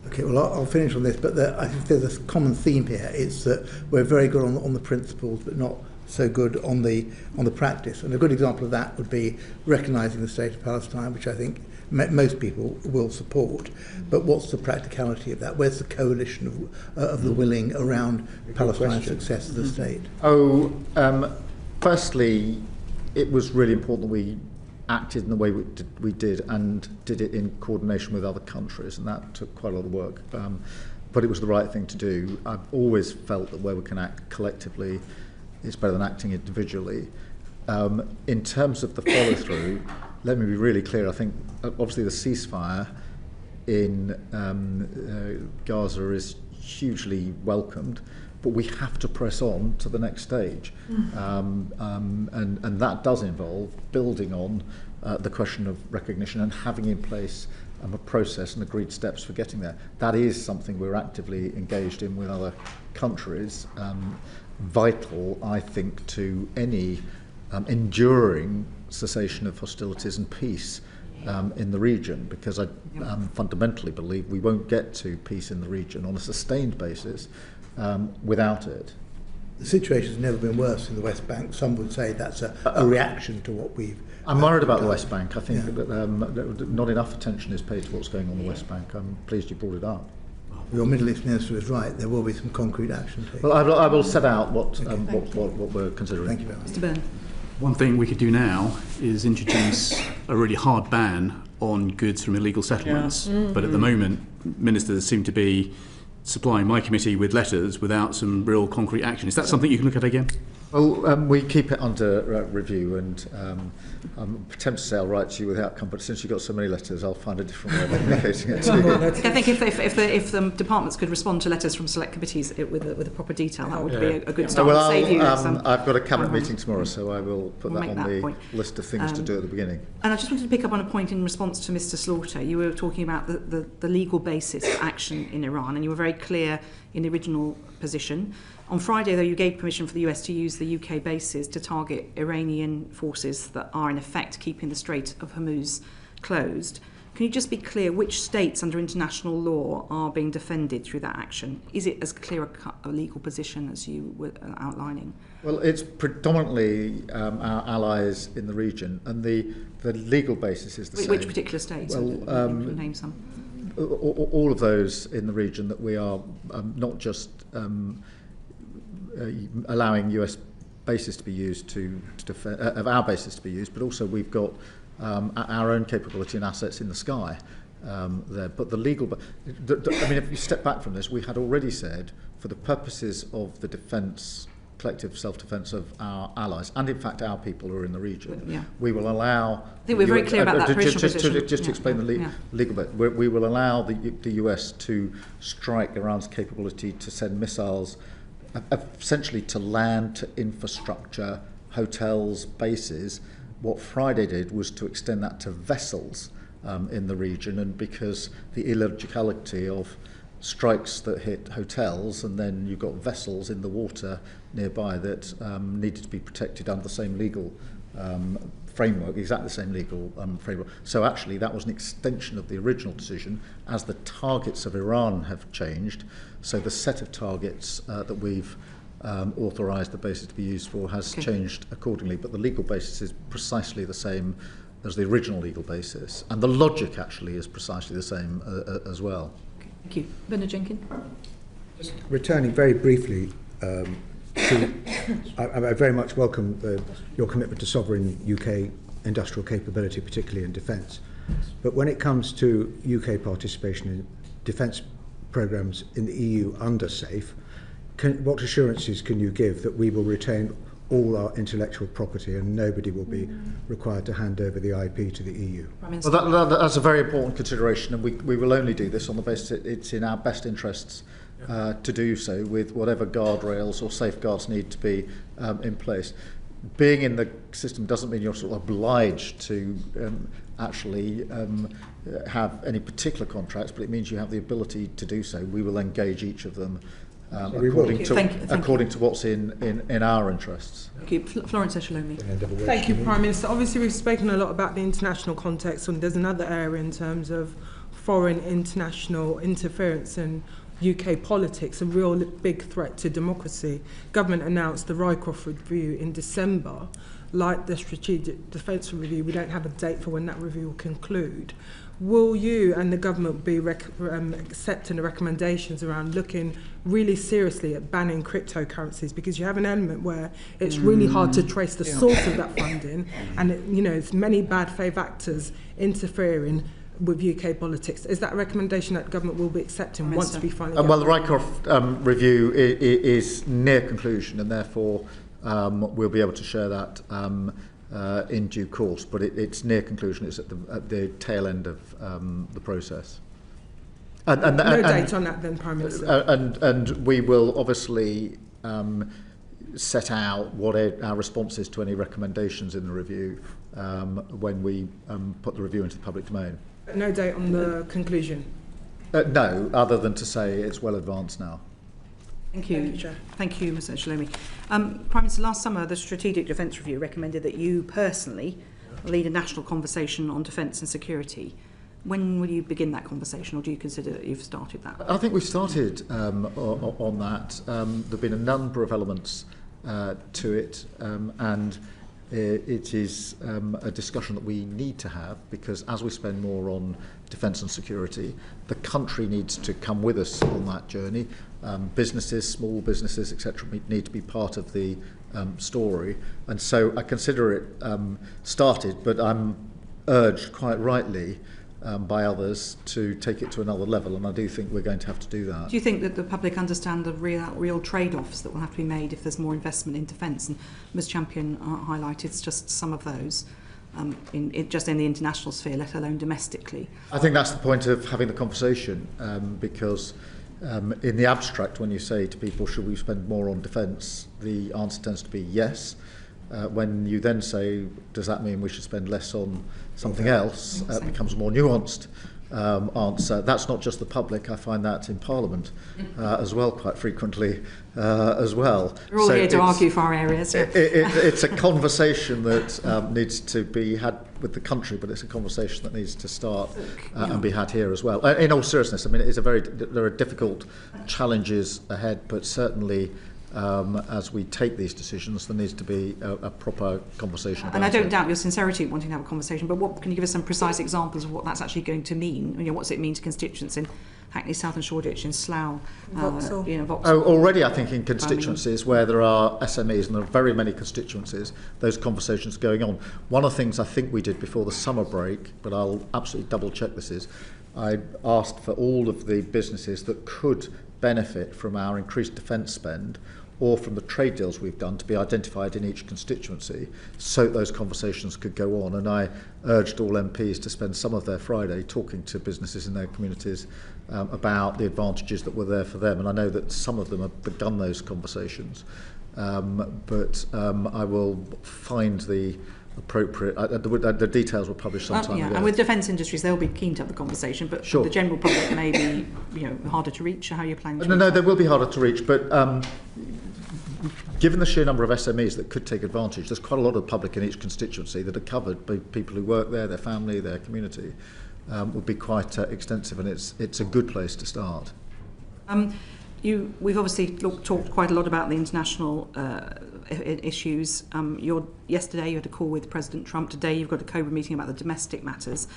Okay, well, I'll finish on this, but I think there's a common theme here. It's that we're very good on the principles, but not so good on the practice. And a good example of that would be recognising the state of Palestine, which I think most people will support. But what's the practicality of that? Where's the coalition of the willing around Palestine's success as a state? Firstly, it was really important that we acted in the way we did, and did it in coordination with other countries, and that took quite a lot of work. But it was the right thing to do. I've always felt that where we can act collectively, it's better than acting individually. In terms of the follow-through, let me be really clear. I think obviously the ceasefire in Gaza is hugely welcomed, but we have to press on to the next stage. And that does involve building on the question of recognition and having in place a process and agreed steps for getting there. That is something we're actively engaged in with other countries. Vital, I think, to any enduring cessation of hostilities and peace in the region, because I fundamentally believe we won't get to peace in the region on a sustained basis without it. The situation's never been worse in the West Bank. Some would say that's a reaction to what we've... I'm worried about the West Bank. I think that not enough attention is paid to what's going on in the West Bank. I'm pleased you brought it up. Your Middle East Minister is right. There will be some concrete action taken. Well, I will set out what we're considering. Thank you very much. Mr. Byrne. One thing we could do now is introduce a really hard ban on goods from illegal settlements. But at the moment, ministers seem to be supplying my committee with letters without some real concrete action. Is that something you can look at again? Well, we keep it under review, and I'm tempted to say I'll write to you without comfort, but since you've got so many letters, I'll find a different way of communicating it to you. I think if the departments could respond to letters from select committees with a proper detail, that would be a good start. Well, save you I've got a cabinet meeting tomorrow, so I will put that on the list of things to do at the beginning. And I just wanted to pick up on a point in response to Mr. Slaughter. You were talking about the legal basis for action in Iran, and you were very clear in the original position. On Friday, though, you gave permission for the US to use the UK bases to target Iranian forces that are in effect keeping the Strait of Hormuz closed. Can you just be clear which states under international law are being defended through that action? Is it as clear a legal position as you were outlining? Well, it's predominantly our allies in the region, and the legal basis is the same. Which particular states? Well, can you name some? All of those in the region that we are not just allowing US bases to be used to defend, of our bases to be used, but also we've got our own capability and assets in the sky there. But the legal, I mean, if you step back from this, we had already said, for the purposes of the defence, collective self-defence of our allies, and in fact our people who are in the region, we will allow... I think we're very clear about that position. Just to explain the legal bit, we will allow the US to strike Iran's capability to send missiles essentially to land, to infrastructure, hotels, bases. What Friday did was to extend that to vessels in the region, and because the illogicality of strikes that hit hotels and then you've got vessels in the water nearby that needed to be protected under the same legal framework, exactly the same legal framework. So actually that was an extension of the original decision as the targets of Iran have changed. So the set of targets that we've authorised the basis to be used for has changed accordingly, but the legal basis is precisely the same as the original legal basis, and the logic actually is precisely the same as well. Okay, thank you. Bernard Jenkins. Just returning very briefly I very much welcome your commitment to sovereign UK industrial capability, particularly in defence. But when it comes to UK participation in defence programmes in the EU under SAFE, what assurances can you give that we will retain all our intellectual property and nobody will be required to hand over the IP to the EU? Well, that's a very important consideration, and we will only do this on the basis that it's in our best interests to do so, with whatever guardrails or safeguards need to be in place. being in the system doesn't mean you're sort of obliged to actually have any particular contracts, but it means you have the ability to do so. We will engage each of them according to what's in our interests. Thank you. Florence Eshalomi. Thank you, Prime Minister. Obviously, we've spoken a lot about the international context, and there's another area in terms of foreign international interference in UK politics, a real big threat to democracy. Government announced the Rycroft Review in December. Like the Strategic Defence Review, we don't have a date for when that review will conclude. Will you and the government be accepting the recommendations around looking really seriously at banning cryptocurrencies? Because you have an element where it's really hard to trace the source of that funding, and it's many bad faith actors interfering with UK politics. Is that a recommendation that government will be accepting once we finally well, the Rycroft review is near conclusion, and therefore we'll be able to share that in due course, but it's near conclusion. It's at the tail end of the process. No date on that then, Prime Minister? And we will obviously set out what our response is to any recommendations in the review when we put the review into the public domain. No date on the conclusion? No, other than to say it's well advanced now. Thank you, Chair. Thank you, Mr. Shalomi. Prime Minister, last summer the Strategic Defence Review recommended that you personally lead a national conversation on defence and security. When will you begin that conversation, or do you consider that you've started that? I think we've started on that. There have been a number of elements to it, and it is a discussion that we need to have, because as we spend more on defence and security, the country needs to come with us on that journey. Businesses, small businesses, etc., need to be part of the story, and so I consider it started, but I'm urged quite rightly by others to take it to another level, and I do think we're going to have to do that. Do you think that the public understand the real trade-offs that will have to be made if there's more investment in defence? And Ms Champion highlighted just some of those just in the international sphere, let alone domestically. I think that's the point of having the conversation, because in the abstract, when you say to people, should we spend more on defence, the answer tends to be yes. When you then say, does that mean we should spend less on something else, it becomes a more nuanced answer. That's not just the public, I find that in Parliament as well, quite frequently as well. We're all here to argue for our areas. It's a conversation that needs to be had with the country, but it's a conversation that needs to start and be had here as well. In all seriousness, I mean, there are difficult challenges ahead, but certainly as we take these decisions, there needs to be a proper conversation about it. And I don't doubt your sincerity in wanting to have a conversation, but can you give us some precise examples of what that's actually going to mean? What does it mean to constituents in Hackney South and Shoreditch, in Slough, Vauxhall? Already, I think in constituencies where there are SMEs, and there are very many constituencies, those conversations are going on. One of the things I think we did before the summer break, but I'll absolutely double check this, is I asked for all of the businesses that could benefit from our increased defence spend or from the trade deals we've done to be identified in each constituency, so those conversations could go on. And I urged all MPs to spend some of their Friday talking to businesses in their communities about the advantages that were there for them. And I know that some of them have begun those conversations, but I will find the appropriate. The details were published some time ago. And with defence industries, they'll be keen to have the conversation, but the general public may be, harder to reach. How are you planning to? No, they will be harder to reach, but given the sheer number of SMEs that could take advantage, there's quite a lot of public in each constituency that are covered by people who work there, their family, their community. Would be quite extensive, and it's a good place to start. We've obviously talked quite a lot about the international issues. Yesterday you had a call with President Trump. Today you've got a COBRA meeting about the domestic matters.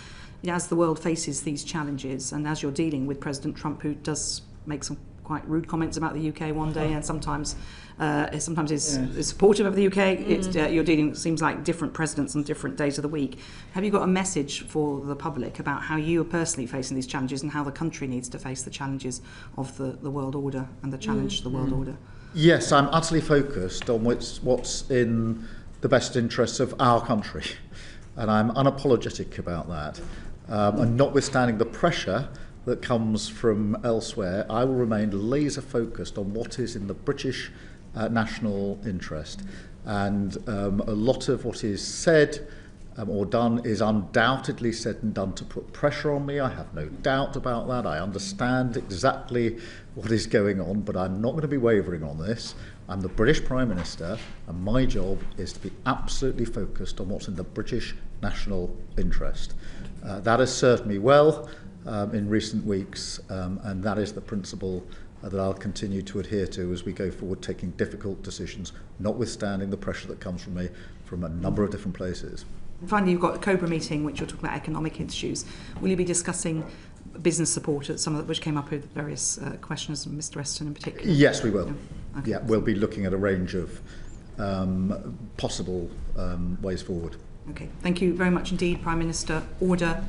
As the world faces these challenges, and as you're dealing with President Trump, who does make some quite rude comments about the UK one day, and sometimes is supportive of the UK. You're dealing, seems like, different presidents on different days of the week. Have you got a message for the public about how you are personally facing these challenges and how the country needs to face the challenges of the world order and the challenge to the world order? Yes, I'm utterly focused on what's in the best interests of our country, and I'm unapologetic about that. And notwithstanding the pressure that comes from elsewhere, I will remain laser focused on what is in the British national interest. And a lot of what is said or done is undoubtedly said and done to put pressure on me. I have no doubt about that. I understand exactly what is going on, but I'm not going to be wavering on this. I'm the British Prime Minister, and my job is to be absolutely focused on what's in the British national interest. That has served me well in recent weeks, and that is the principle that I'll continue to adhere to as we go forward, taking difficult decisions, notwithstanding the pressure that comes from me from a number of different places. Finally, you've got a COBRA meeting, which you're talking about economic issues. Will you be discussing business support, some of which came up with various questions, Mr. Eston in particular? Yes, we will. Yeah. Okay. Yeah, we'll be looking at a range of possible ways forward. Okay, thank you very much indeed, Prime Minister. Order.